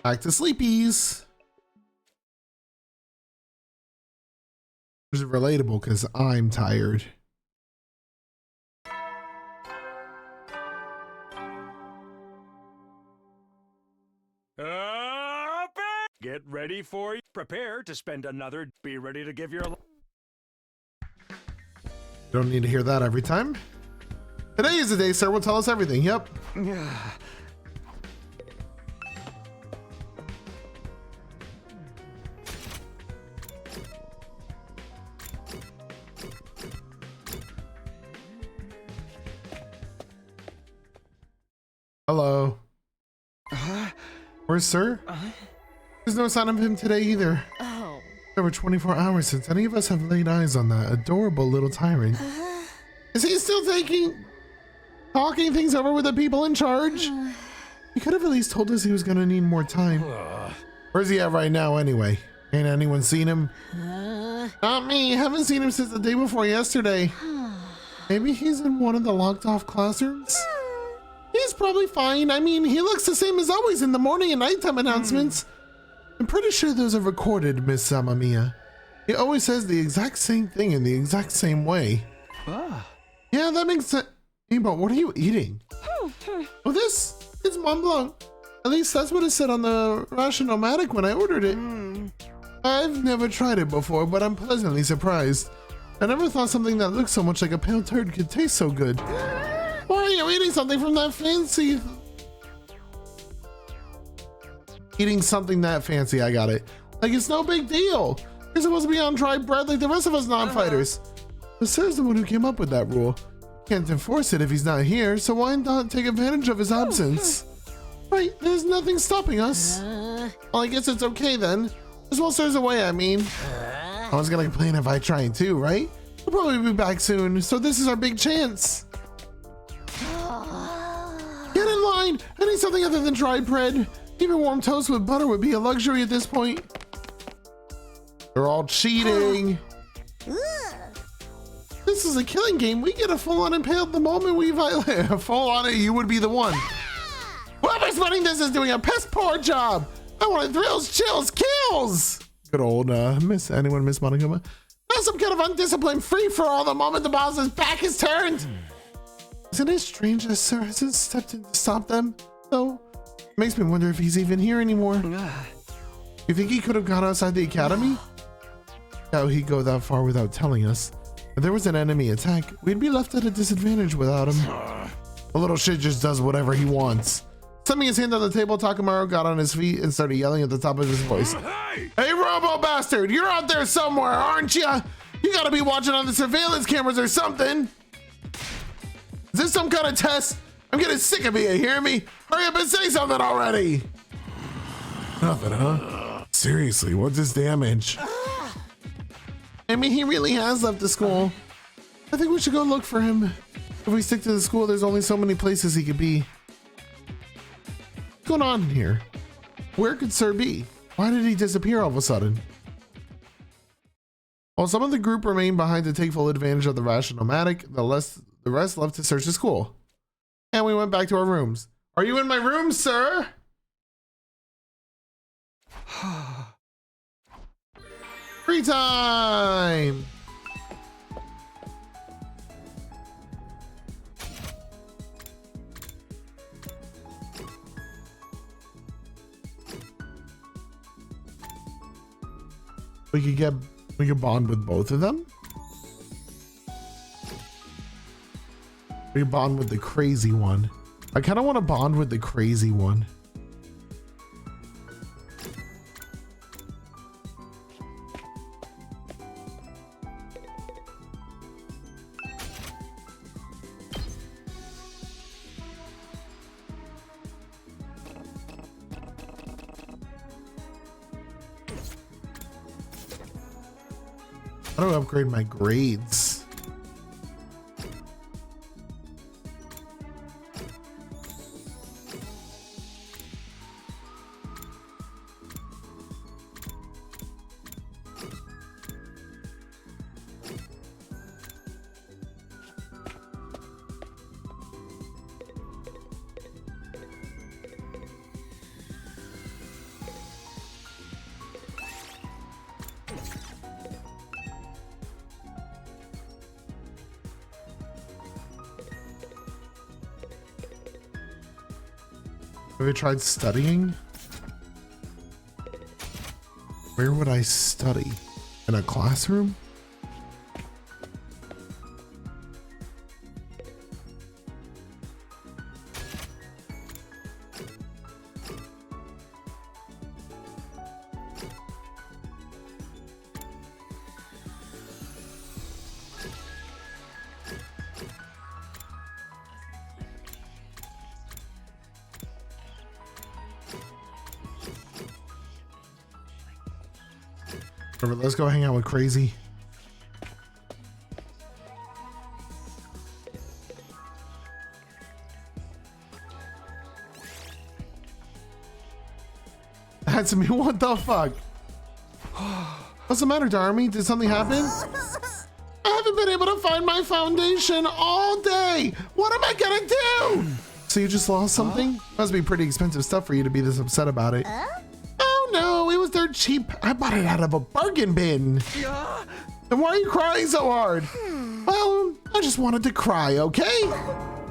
Speaker 1: Back to sleepies. This is relatable because I'm tired.
Speaker 2: Get ready for you. Prepare to spend another. Be ready to give your.
Speaker 1: Don't need to hear that every time. Today is the day sir will tell us everything. Yep. Hello. Where's sir? There's no sign of him today either.
Speaker 5: Oh.
Speaker 1: Over 24 hours since any of us have laid eyes on that adorable little tyrant. Is he still taking... talking things over with the people in charge? He could have at least told us he was gonna need more time. Where's he at right now anyway? Ain't anyone seen him? Not me. Haven't seen him since the day before yesterday. Maybe he's in one of the locked off classrooms? He's probably fine. I mean, he looks the same as always in the morning and nighttime announcements. I'm pretty sure those are recorded, Miss Samamiya. He always says the exact same thing in the exact same way. Yeah, that makes sense. Hey, but what are you eating? Oh, this? It's Mont Blanc. At least that's what it said on the Ration-O-Matic when I ordered it. I've never tried it before, but I'm pleasantly surprised. I never thought something that looked so much like a pale turd could taste so good. Why are you eating something from that fancy? Eating something that fancy, I got it. Like it's no big deal. You're supposed to be on dry bread like the rest of us non-fighters. But Sir's the one who came up with that rule. Can't enforce it if he's not here, so why not take advantage of his absence? Right, there's nothing stopping us. Well, I guess it's okay then. As well Sir's away, I mean. I was gonna complain if I tried too, right? We'll probably be back soon, so this is our big chance. Get in line! I need something other than dry bread. Even warm toast with butter would be a luxury at this point. They're all cheating. This is a killing game. We get a full-on impaled the moment we violate. A full-on it, you would be the one. Whoever's running this is doing a piss poor job. I wanted thrills, chills, kills. Good old Miss Monogama. Not some kind of undisciplined free-for-all the moment the boss's back is turned. Isn't it strange that Sir hasn't stepped in to stop them, though? Makes me wonder if he's even here anymore. You think he could have gone outside the academy? How he'd go that far without telling us? If there was an enemy attack, we'd be left at a disadvantage without him. The little shit just does whatever he wants. Slamming his hand on the table, Takamaru got on his feet and started yelling at the top of his voice. Hey, Robo Bastard, you're out there somewhere, aren't you? You gotta be watching on the surveillance cameras or something. Is this some kind of test? I'm getting sick of it, you hear me? Hurry up and say something already. Nothing, huh? Seriously, what's his damage? I mean, he really has left the school. I think we should go look for him. If we stick to the school, there's only so many places he could be. What's going on here? Where could Sir be? Why did he disappear all of a sudden? While some of the group remained behind to take full advantage of the Ration-O-Matic, the rest left to search the school. And we went back to our rooms. Are you in my room, sir? Free time! We could bond with both of them. We could bond with the crazy one. I kind of want to bond with the crazy one. How do I upgrade my grades? Have you tried studying? Where would I study? In a classroom? Let's go hang out with Crazy. Natsumi, what the fuck? What's the matter, Darmi? Did something happen? I haven't been able to find my foundation all day. What am I gonna do? So you just lost something? Must be pretty expensive stuff for you to be this upset about it. Oh no, it was dirt cheap. I bought it out of a bargain bin. Then why are you crying so hard? Well, I just wanted to cry, okay?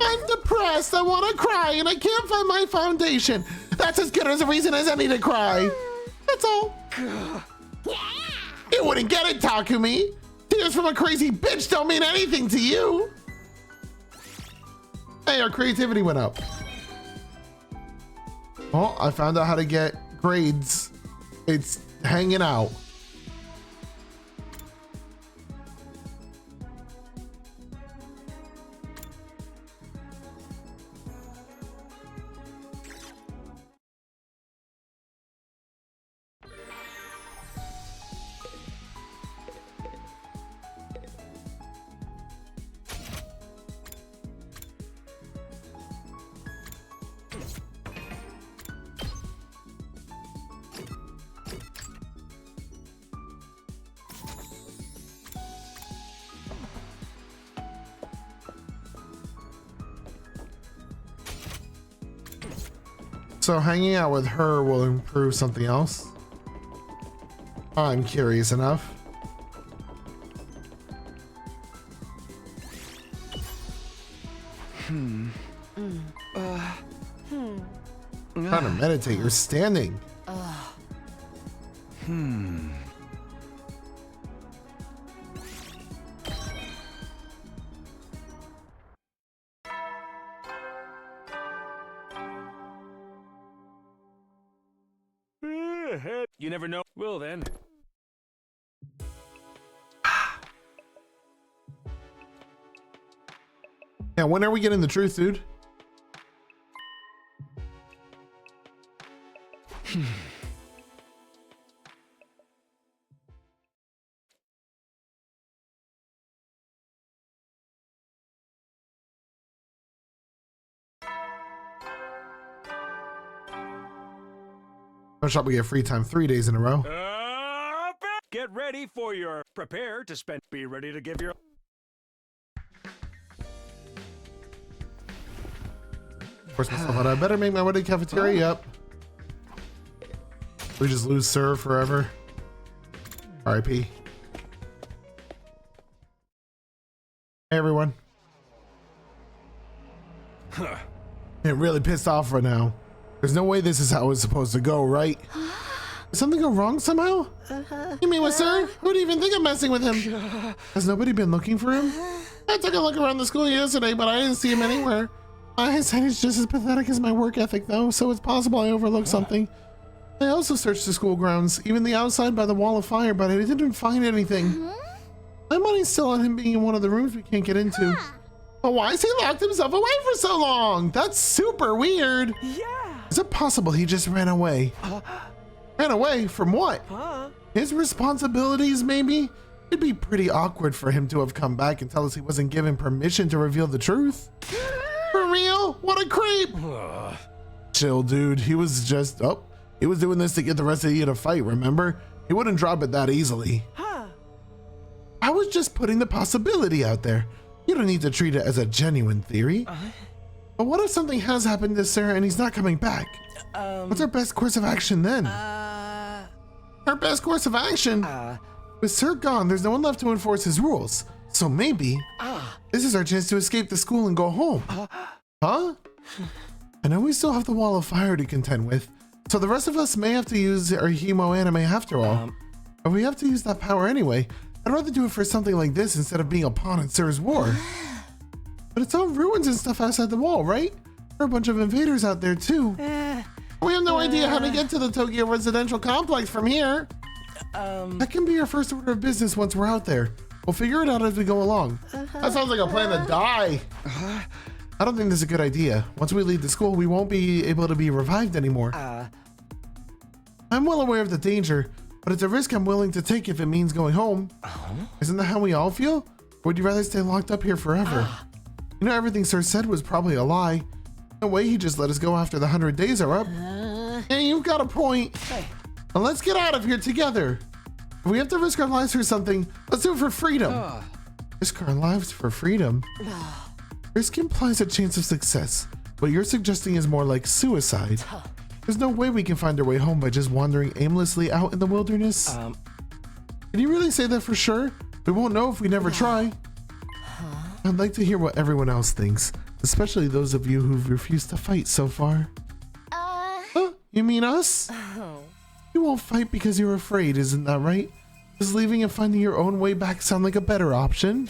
Speaker 1: I'm depressed, I want to cry, and I can't find my foundation. That's as good as a reason as any to cry. That's all. You wouldn't get it, Takumi. Tears from a crazy bitch don't mean anything to you. Hey, our creativity went up. Oh, I found out how to get grades. It's hanging out. So hanging out with her will improve something else? I'm curious enough. Trying to meditate, you're standing.
Speaker 2: You never know. Well then.
Speaker 1: Yeah, when are we getting the truth, dude? I'm sure we get free time 3 days in a row.
Speaker 2: Get ready for your prepare to spend. Be ready to give your.
Speaker 1: Force myself out. I better make my way to the cafeteria. Yep. We just lose Sir forever. R.I.P. Hey everyone. I'm really pissed off right now. There's no way this is how it's supposed to go, right? Did something go wrong somehow? You mean with Sir? Who do you even think I'm messing with him? Has nobody been looking for him? I took a look around the school yesterday, but I didn't see him anywhere. My eyesight is just as pathetic as my work ethic, though, so it's possible I overlooked something. I also searched the school grounds, even the outside by the wall of fire, but I didn't find anything. My money's still on him being in one of the rooms we can't get into. But why has he locked himself away for so long? That's super weird.
Speaker 3: Yeah.
Speaker 1: Is it possible he just ran away? Ran away from what? His responsibilities, maybe? It'd be pretty awkward for him to have come back and tell us he wasn't given permission to reveal the truth. For real? What a creep! Chill, dude. He was just, he was doing this to get the rest of you to fight, remember? He wouldn't drop it that easily. I was just putting the possibility out there. You don't need to treat it as a genuine theory. But what if something has happened to Sarah and he's not coming back? What's our best course of action then? Our best course of action? With Sir gone, there's no one left to enforce his rules. So maybe this is our chance to escape the school and go home. Huh? I know we still have the wall of fire to contend with, so the rest of us may have to use our hemo anime after all. But we have to use that power anyway. I'd rather do it for something like this instead of being a pawn in Sir's war. But it's all ruins and stuff outside the wall, right? There are a bunch of invaders out there too. We have no idea how to get to the Tokyo residential complex from here. That can be our first order of business once we're out there. We'll figure it out as we go along. That sounds like a plan to die. I don't think this is a good idea. Once we leave the school, we won't be able to be revived anymore. I'm well aware of the danger, but it's a risk I'm willing to take if it means going home. Isn't that how we all feel? Or would you rather stay locked up here forever? You know, everything Sir said was probably a lie. No way he just let us go after the 100 days are up. Yeah, you've got a point. Now let's get out of here together. If we have to risk our lives for something, let's do it for freedom. Risk our lives for freedom? Risk implies a chance of success. What you're suggesting is more like suicide. There's no way we can find our way home by just wandering aimlessly out in the wilderness. Can you really say that for sure? We won't know if we never try. I'd like to hear what everyone else thinks, especially those of you who've refused to fight so far. Huh? You mean us? You won't fight because you're afraid, isn't that right? Does leaving and finding your own way back sound like a better option?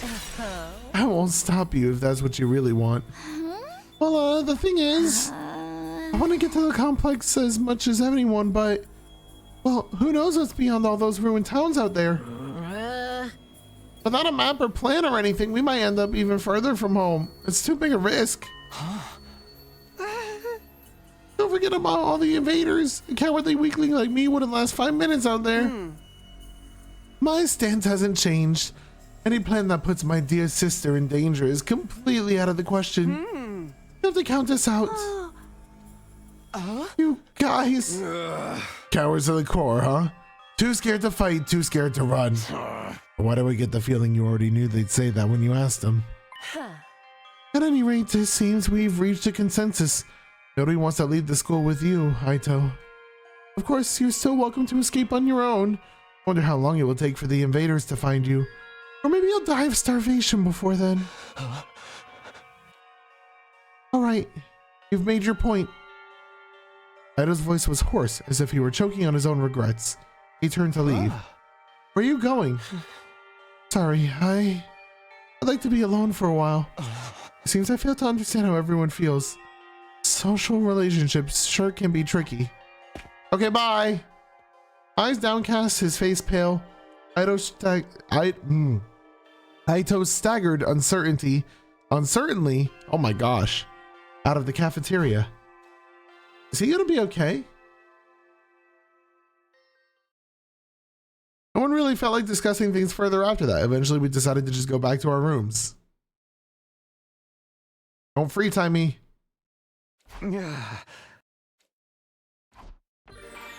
Speaker 1: I won't stop you if that's what you really want. Well, the thing is, I want to get to the complex as much as anyone, but, well, who knows what's beyond all those ruined towns out there? Without a map or plan or anything, we might end up even further from home. It's too big a risk. Don't forget about all the invaders. A cowardly weakling like me wouldn't last 5 minutes out there. My stance hasn't changed. Any plan that puts my dear sister in danger is completely out of the question. You have to count us out. You guys. Cowards to the core, huh? Too scared to fight, too scared to run. Why do I get the feeling you already knew they'd say that when you asked them? At any rate, it seems we've reached a consensus. Nobody wants to leave the school with you, Aito. Of course, you're still welcome to escape on your own. Wonder how long it will take for the invaders to find you. Or maybe you'll die of starvation before then. Alright, you've made your point. Aito's voice was hoarse, as if he were choking on his own regrets. He turned to leave. Where are you going? Sorry, I'd like to be alone for a while. It seems I fail to understand how everyone feels. Social relationships sure can be tricky. Okay, bye. Eyes downcast, his face pale. Aito staggered uncertainly, oh my gosh, out of the cafeteria. Is he gonna be okay? No one really felt like discussing things further after that. Eventually, we decided to just go back to our rooms. Don't free time me.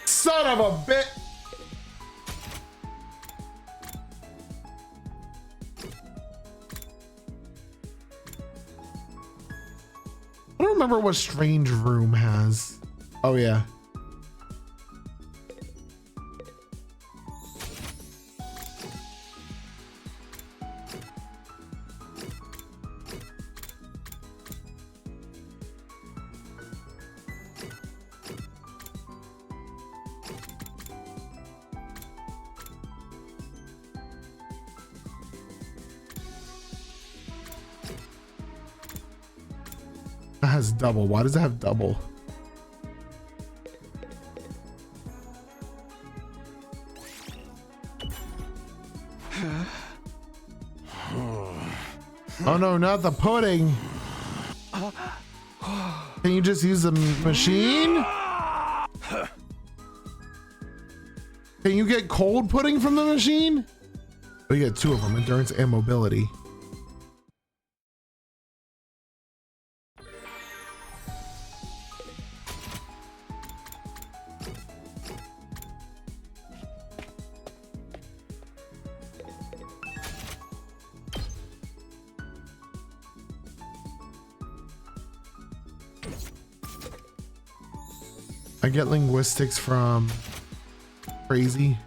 Speaker 1: Son of a bit. I don't remember what Strange Room has. Oh yeah. That has double. Why does it have double? Oh no, not the pudding. Can you just use the machine? Can you get cold pudding from the machine? We get two of them, endurance and mobility. I get linguistics from Crazy.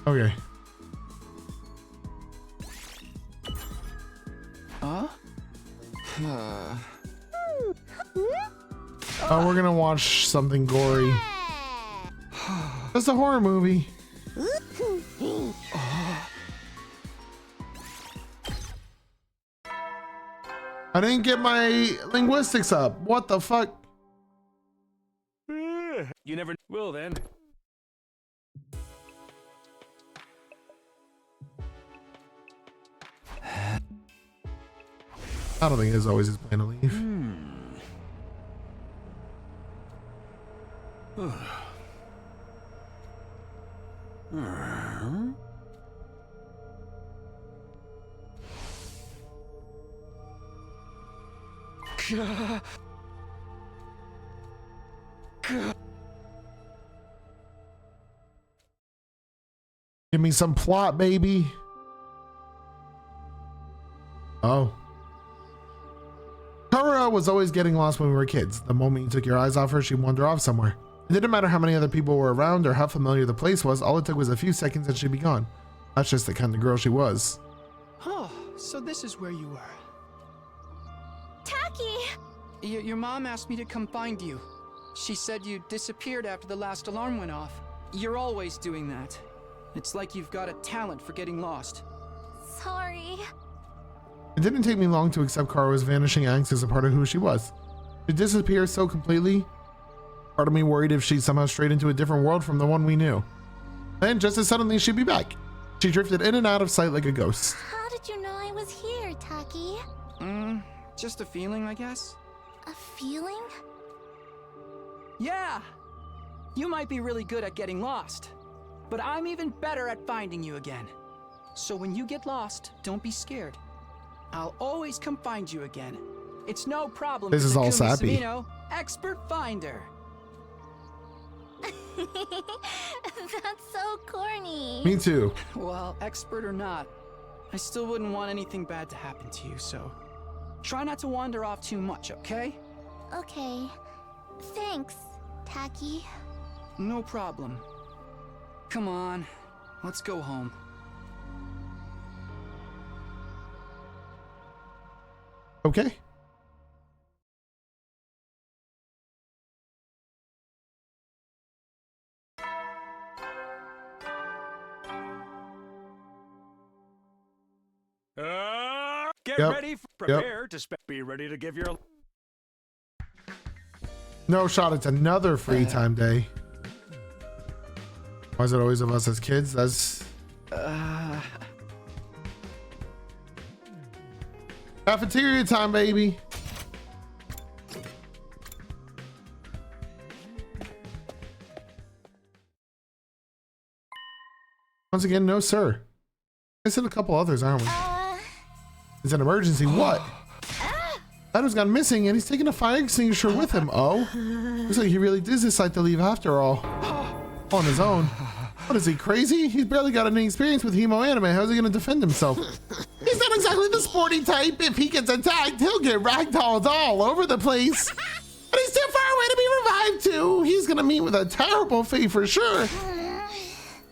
Speaker 1: Okay. Oh, we're gonna watch something gory. That's a horror movie. I didn't get my linguistics up. What the fuck?
Speaker 2: You never. Well then.
Speaker 1: I don't think it was always his plan to leave. Give me some plot, baby. Oh. Kara was always getting lost when we were kids. The moment you took your eyes off her, she'd wander off somewhere. It didn't matter how many other people were around or how familiar the place was. All it took was a few seconds and she'd be gone. That's just the kind of girl she was.
Speaker 3: Oh, so this is where you were.
Speaker 4: Taki!
Speaker 3: Your mom asked me to come find you. She said you disappeared after the last alarm went off. You're always doing that. It's like you've got a talent for getting lost.
Speaker 4: Sorry.
Speaker 1: It didn't take me long to accept Kara's vanishing angst as a part of who she was. She disappeared so completely. Part of me worried if she'd somehow strayed into a different world from the one we knew. Then just as suddenly she'd be back. She drifted in and out of sight like a ghost.
Speaker 4: How did you know I was here, Taki?
Speaker 3: Just a feeling, I guess.
Speaker 4: A feeling?
Speaker 3: Yeah! You might be really good at getting lost, but I'm even better at finding you again. So when you get lost, don't be scared. I'll always come find you again. It's no problem.
Speaker 1: This is all
Speaker 3: Takumi
Speaker 1: sappy.
Speaker 3: Sumino, expert finder.
Speaker 4: That's so corny.
Speaker 1: Me too.
Speaker 3: Well, expert or not, I still wouldn't want anything bad to happen to you, so try not to wander off too much, okay?
Speaker 4: Okay. Thanks, Taki.
Speaker 3: No problem. Come on, let's go home.
Speaker 1: Okay.
Speaker 2: Get
Speaker 1: Yep.
Speaker 2: ready. Prepare to be ready to give your.
Speaker 1: No shot, it's another free time day. Why is it always of us as kids? That's cafeteria time, baby. Once again, no sir. I said a couple others, aren't we? It's an emergency. What? Adam's gone missing and he's taking a fire extinguisher with him. Oh, looks like he really did decide to leave after all. On his own. What is he, crazy? He's barely got any experience with hemo anime. How's he gonna defend himself? He's not exactly the sporty type. If he gets attacked, he'll get ragdolled all over the place. But he's too far away to be revived too. He's gonna meet with a terrible fate for sure.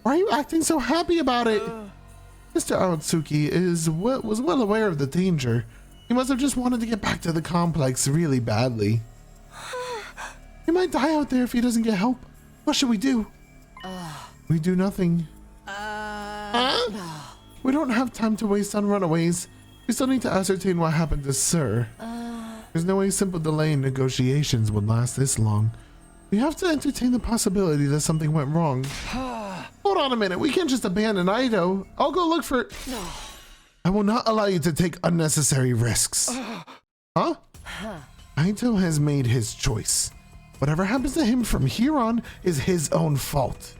Speaker 1: Why are you acting so happy about it? Mr. Aotsuki was well aware of the danger. He must have just wanted to get back to the complex really badly. He might die out there if he doesn't get help. What should we do? We do nothing. We don't have time to waste on runaways. We still need to ascertain what happened to Sir. There's no way simple delay in negotiations would last this long. We have to entertain the possibility that something went wrong. Hold on a minute, we can't just abandon Aido. I'll go look for... I will not allow you to take unnecessary risks. Huh? Aido has made his choice. Whatever happens to him from here on is his own fault.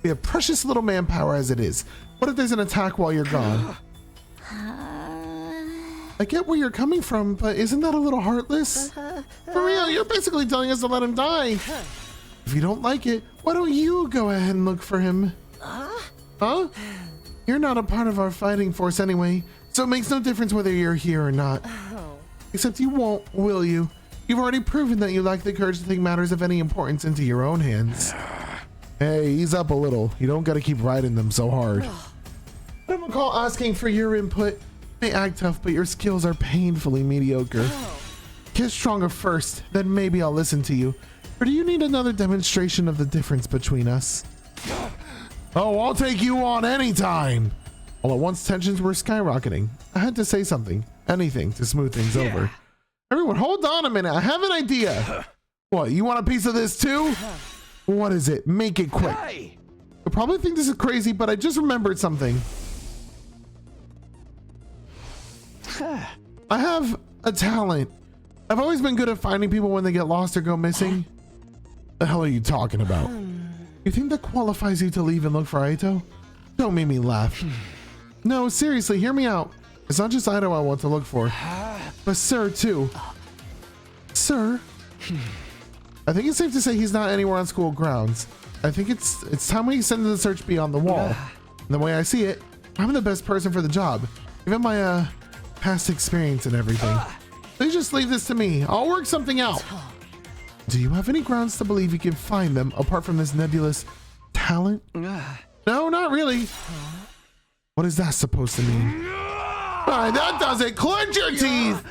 Speaker 1: We have precious little manpower as it is. What if there's an attack while you're gone? I get where you're coming from, but isn't that a little heartless? For real, you're basically telling us to let him die. If you don't like it, why don't you go ahead and look for him? Huh? You're not a part of our fighting force anyway, so it makes no difference whether you're here or not. Except you won't, will you? You've already proven that you lack the courage to take matters of any importance into your own hands. Hey, ease up a little. You don't gotta keep riding them so hard. I don't recall asking for your input. You may act tough, but your skills are painfully mediocre. Get stronger first, then maybe I'll listen to you. Or do you need another demonstration of the difference between us? Oh, I'll take you on anytime. All at once, tensions were skyrocketing. I had to say something, anything, to smooth things over. Everyone, hold on a minute. I have an idea. What, you want a piece of this too? What is it? Make it quick.
Speaker 2: Hey!
Speaker 1: You'll probably think this is crazy, but I just remembered something. I have a talent. I've always been good at finding people when they get lost or go missing. The hell are you talking about? You think that qualifies you to leave and look for Aito? Don't make me laugh. No, seriously, hear me out. It's not just Aito I want to look for, but Sir too. Sir? I think it's safe to say he's not anywhere on school grounds. I think it's time we send the search beyond the wall. And the way I see it, I'm the best person for the job. Given my past experience and everything. Please just leave this to me. I'll work something out. Do you have any grounds to believe you can find them apart from this nebulous talent? No, not really. What is that supposed to mean? Alright, that does it. Clench your teeth.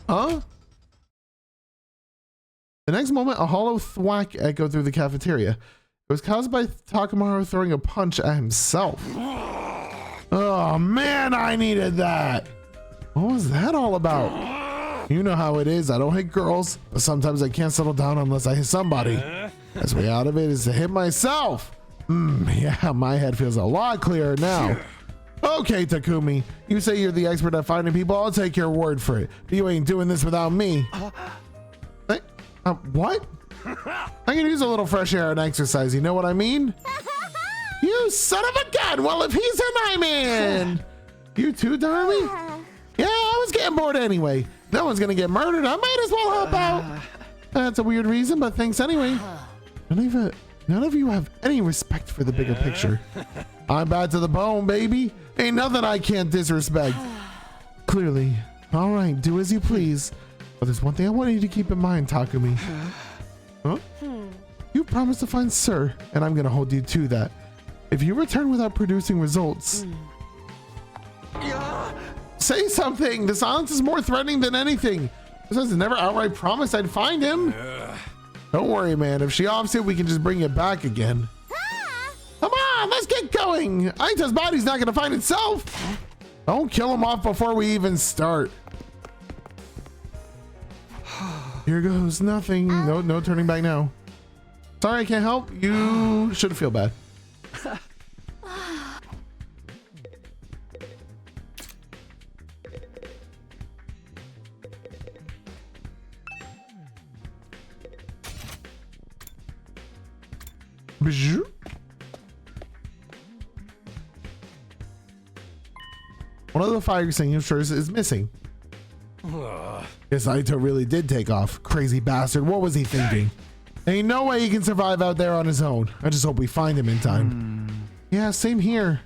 Speaker 1: Huh? The next moment, a hollow thwack echoed through the cafeteria. It was caused by Takamaru throwing a punch at himself. Oh man, I needed that. What was that all about? You know how it is. I don't hit girls, but sometimes I can't settle down unless I hit somebody. Best way out of it is to hit myself. Yeah, my head feels a lot clearer now. Okay, Takumi, you say you're the expert at finding people. I'll take your word for it. But you ain't doing this without me. Hey, what? I can use a little fresh air and exercise. You know what I mean? You son of a gun! Well, if he's in, I'm in. You too, Darby? Yeah, I was getting bored anyway. No one's gonna get murdered. I might as well help out. That's a weird reason, but thanks anyway. None of you have any respect for the bigger picture. I'm bad to the bone, baby. Ain't nothing I can't disrespect. Clearly. All right, do as you please. But there's one thing I want you to keep in mind, Takumi. Huh? You promised to find Sir, and I'm gonna hold you to that. If you return without producing results... Say something! The silence is more threatening than anything. Besides, I never outright promised I'd find him. Don't worry, man. If she offs it, we can just bring it back again. Come on, let's get going. Aito's body's not gonna find itself. Don't kill him off before we even start. Here goes nothing. No turning back now. Sorry, I can't help. You should feel bad. One of the fire extinguishers is missing. Guess Aito really did take off. Crazy bastard. What was he thinking? Ain't no way he can survive out there on his own. I just hope we find him in time. Yeah, same here.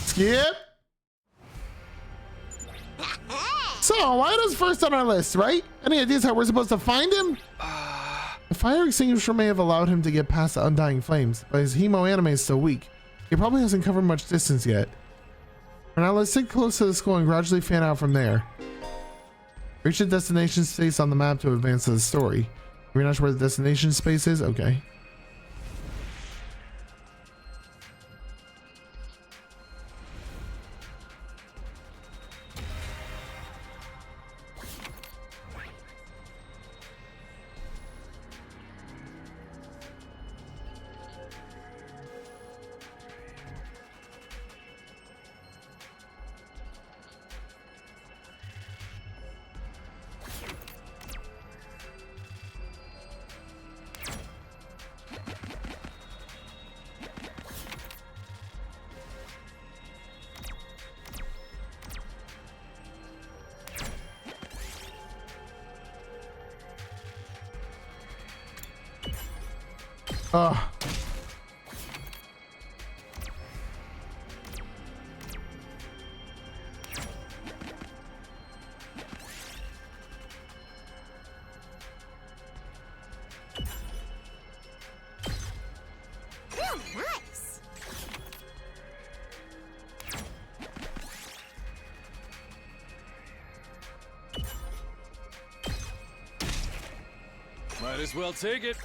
Speaker 1: Skip. So, Aito's first on our list, right? Any ideas how we're supposed to find him? The fire extinguisher may have allowed him to get past the undying flames, but his hemo anime is still weak. He probably hasn't covered much distance yet. For now, let's sit close to the school and gradually fan out from there. Reach the destination space on the map to advance to the story. You're not sure where the destination space is? Okay.
Speaker 4: Nice.
Speaker 2: Might as well take it.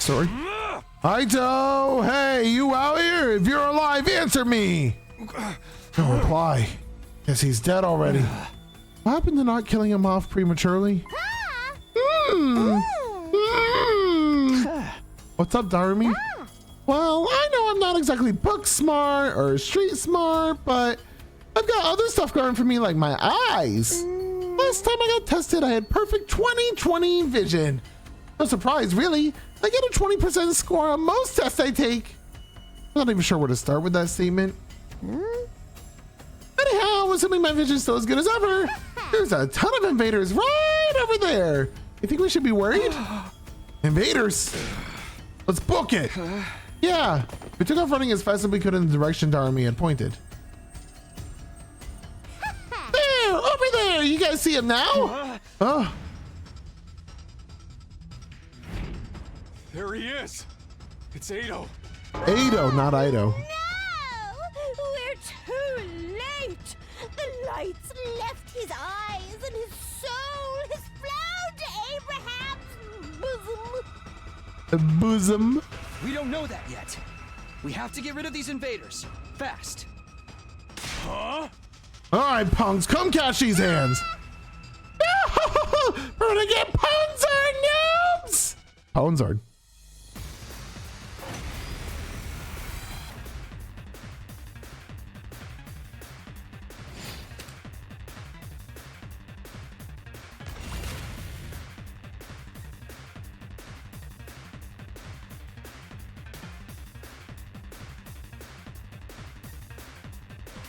Speaker 1: sword. Aito, hey, you out here? If you're alive, answer me. No reply. Guess he's dead already. What happened to not killing him off prematurely? What's up, Darumi? Well, I know I'm not exactly book smart or street smart, but I've got other stuff going for me like my eyes. Last time I got tested, I had perfect 20/20 vision. No surprise, really. I get a 20% score on most tests I take. I'm not even sure where to start with that statement. Anyhow, assuming my vision's still as good as ever, there's a ton of invaders right over there. You think we should be worried? Invaders? Let's book it. Yeah, we took off running as fast as we could in the direction Darumi had pointed. There, over there. You guys see him now? Oh.
Speaker 2: There he is. It's Ado.
Speaker 1: Ado, not Ido.
Speaker 4: No! We're too late! The lights left his eyes and his soul has flown to Abraham's bosom.
Speaker 1: The bosom.
Speaker 3: We don't know that yet. We have to get rid of these invaders. Fast.
Speaker 2: Huh?
Speaker 1: All right, punks, come catch these hands. We're gonna get Ponzard, noobs! Ponzard.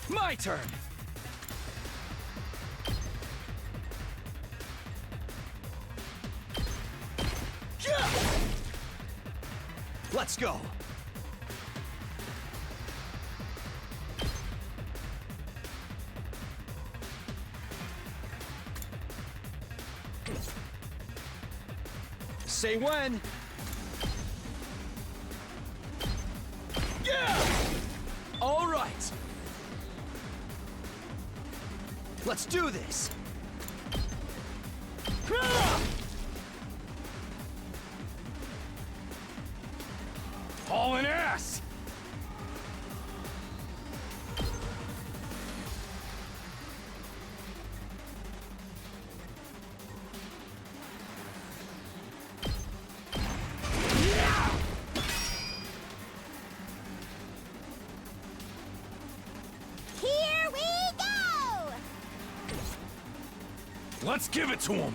Speaker 3: My turn. Let's go. Say when. Yeah! All right. Let's do this.
Speaker 2: Hauling ass.
Speaker 4: Here we go!
Speaker 2: Let's give it to him.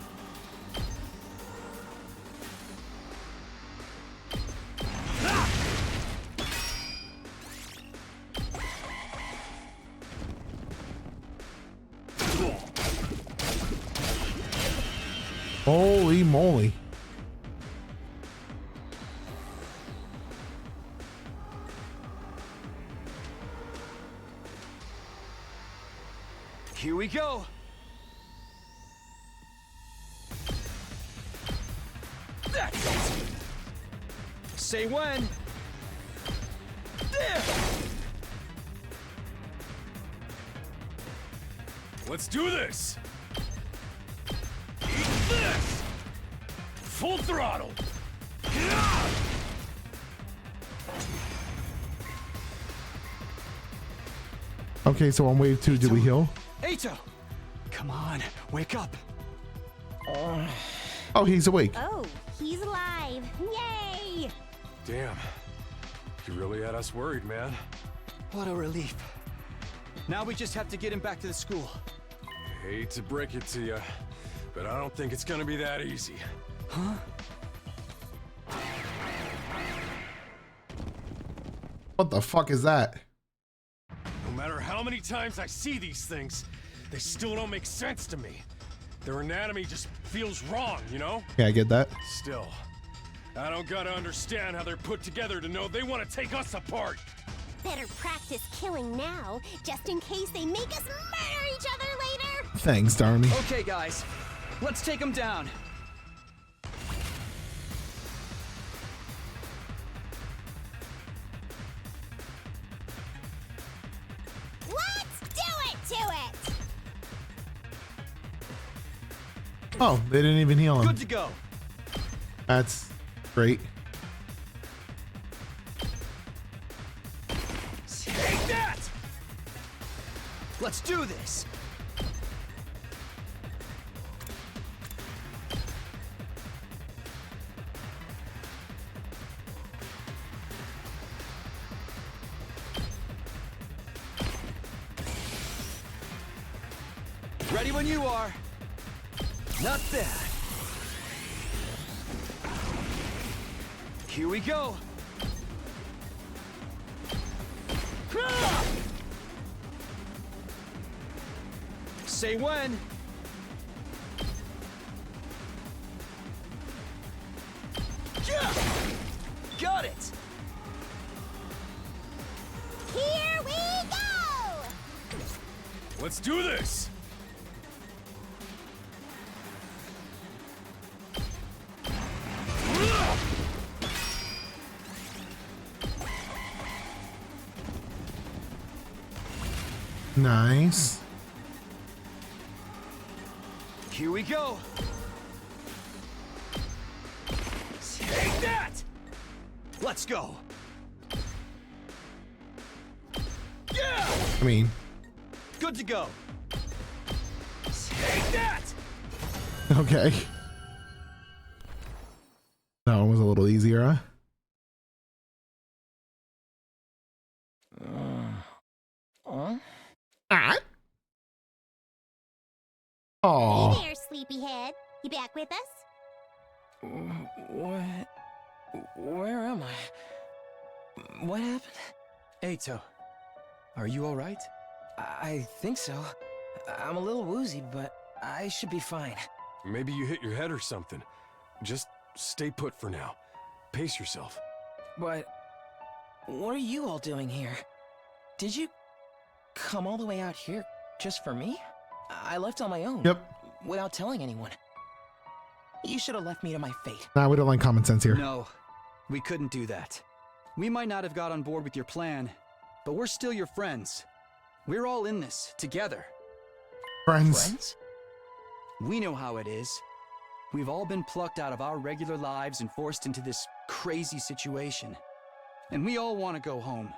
Speaker 1: Holy moly.
Speaker 3: Here we go. That's it. Say when. There.
Speaker 2: Let's do this. Eat this. Full throttle.
Speaker 1: Okay, so on wave 2, do we heal?
Speaker 3: Ato, come on, wake up.
Speaker 1: Oh, he's awake.
Speaker 4: Oh, he's alive. Yay!
Speaker 2: Damn. You really had us worried, man.
Speaker 3: What a relief. Now we just have to get him back to the school.
Speaker 2: Hate to break it to you, but I don't think it's gonna be that easy.
Speaker 3: Huh?
Speaker 1: What the fuck is that?
Speaker 2: No matter how many times I see these things, they still don't make sense to me. Their anatomy just feels wrong, you know?
Speaker 1: Yeah, I get that.
Speaker 2: Still, I don't gotta understand how they're put together to know they want to take us apart.
Speaker 4: Better practice killing now, just in case they make us murder each other later.
Speaker 1: Thanks, Darmy.
Speaker 3: Okay, guys, let's take him down.
Speaker 4: Let's do it to it!
Speaker 1: Oh, they didn't even heal him.
Speaker 3: Good to go.
Speaker 1: That's great.
Speaker 3: Let's do this! Ready when you are. Not bad. Here we go. Say when. Got it.
Speaker 4: Here we go!
Speaker 2: Let's do this!
Speaker 1: Nice.
Speaker 3: Here we go. Take that! Let's go. Yeah!
Speaker 1: I mean,
Speaker 3: Good to go. Take that!
Speaker 1: okay. That one was a little easier, huh? Ah. Oh.
Speaker 4: Hey there, sleepyhead. You back with us?
Speaker 3: What? Where am I? What happened? Eito, are you all right? I think so. I'm a little woozy, but I should be fine.
Speaker 7: Maybe you hit your head or something. Just stay put for now. Pace yourself.
Speaker 8: But what are you all doing here? Did you come all the way out here just for me? I left on my own.
Speaker 1: Yep.
Speaker 8: Without telling anyone. You should have left me to my fate.
Speaker 1: Nah, we don't like common sense here.
Speaker 3: No, we couldn't do that. We might not have got on board with your plan, but we're still your friends. We're all in this, together.
Speaker 1: Friends.
Speaker 8: Friends?
Speaker 3: We know how it is. We've all been plucked out of our regular lives and forced into this crazy situation. And we all want to go home.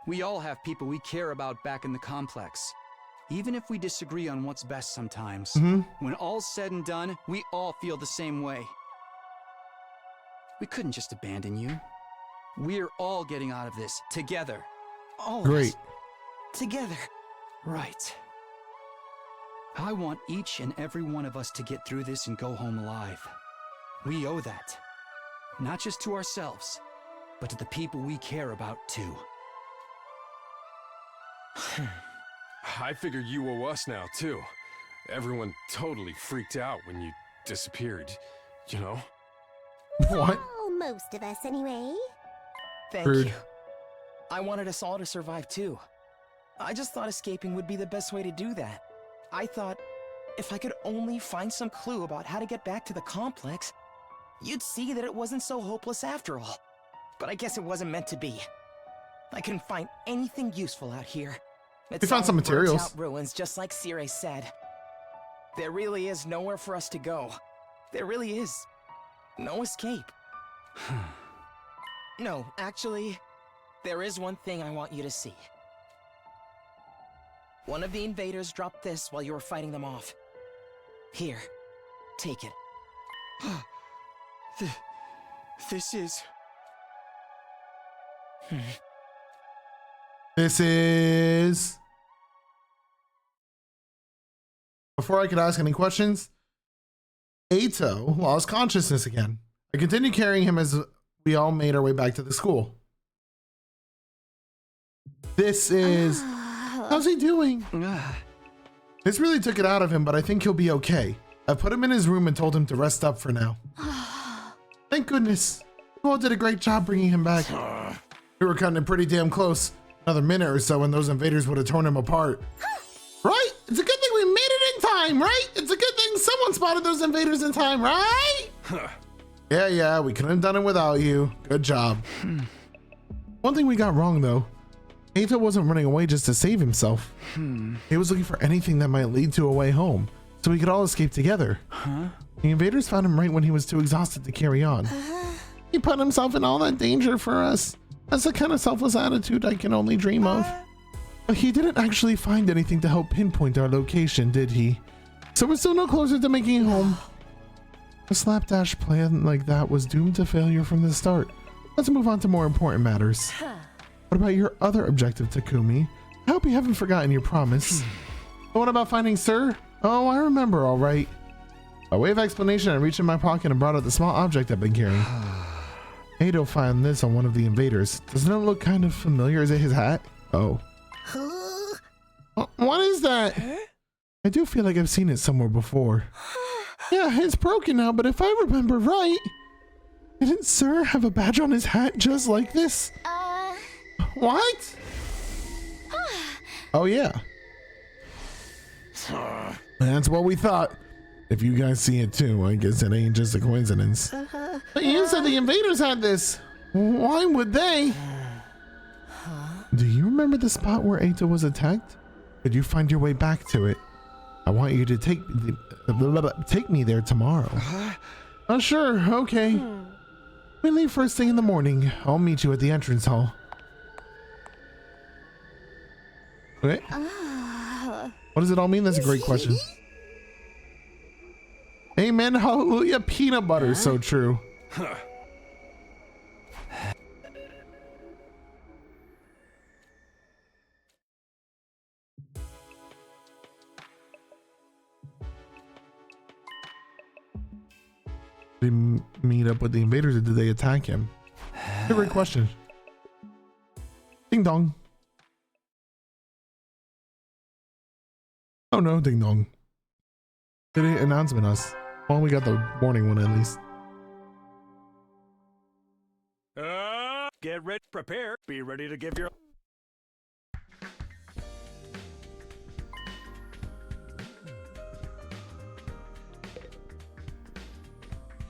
Speaker 3: We all have people we care about back in the complex. Even if we disagree on what's best sometimes, when all's said and done, we all feel the same way. We couldn't just abandon you. We're all getting out of this together.
Speaker 8: All of
Speaker 1: Great.
Speaker 8: us. Together.
Speaker 3: Right. I want each and every one of us to get through this and go home alive. We owe that. Not just to ourselves, but to the people we care about too.
Speaker 7: I figure you owe us now, too. Everyone totally freaked out when you disappeared, you know?
Speaker 1: What?
Speaker 4: Well, most of us, anyway.
Speaker 8: Thank
Speaker 1: Rude.
Speaker 8: you. I wanted us all to survive too. I just thought escaping would be the best way to do that. I thought if I could only find some clue about how to get back to the complex, you'd see that it wasn't so hopeless after all. But I guess it wasn't meant to be. I couldn't find anything useful out here.
Speaker 1: We found some materials.
Speaker 8: Burnt out ruins, just like Sire said. There really is nowhere for us to go. There really is no escape. No, actually, there is one thing I want you to see. One of the invaders dropped this while you were fighting them off. Here, take it.
Speaker 3: This is...
Speaker 1: This is... Before I could ask any questions, Eito lost consciousness again. I continued carrying him as we all made our way back to the school. This is... How's he doing? This really took it out of him, but I think he'll be okay. I put him in his room and told him to rest up for now. Thank goodness. You all did a great job bringing him back. We were cutting it pretty damn close. Another minute or so and those invaders would have torn him apart. Right? It's a good thing we made it in time, right? It's a good thing someone spotted those invaders in time, right? Yeah, we couldn't have done it without you. Good job. One thing we got wrong though. Eito wasn't running away just to save himself. He was looking for anything that might lead to a way home, so we could all escape together. The invaders found him right when he was too exhausted to carry on. He put himself in all that danger for us. That's the kind of selfless attitude I can only dream of. But he didn't actually find anything to help pinpoint our location, did he? So we're still no closer to making it home. A slapdash plan like that was doomed to failure from the start. Let's move on to more important matters. What about your other objective, Takumi? I hope you haven't forgotten your promise. But what about finding Sir? Oh, I remember, all right. By way of explanation, I reached in my pocket and brought out the small object I've been carrying. Ado found this on one of the invaders. Doesn't it look kind of familiar? Is it his hat? Oh. What is that? I do feel like I've seen it somewhere before. Yeah, it's broken now, but if I remember right, didn't Sir have a badge on his hat just like this? What? Oh yeah. That's what we thought. If you guys see it too, I guess it ain't just a coincidence. But you said the invaders had this. Why would they? Do you remember the spot where Eito was attacked? Could you find your way back to it? I want you to take me there tomorrow. Oh sure, okay. We leave first thing in the morning. I'll meet you at the entrance hall. Okay. What does it all mean? That's a great question. Amen, hallelujah, peanut butter, so true. Did he meet up with the invaders or did they attack him? Great question. Ding dong. Oh no, ding dong. Did he announcement us? Well, we got the morning one at least.
Speaker 2: Get ready, prepare, be ready to give your...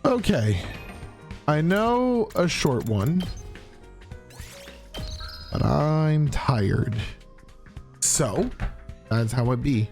Speaker 1: Okay, I know a short one, but I'm tired. So, that's how it be.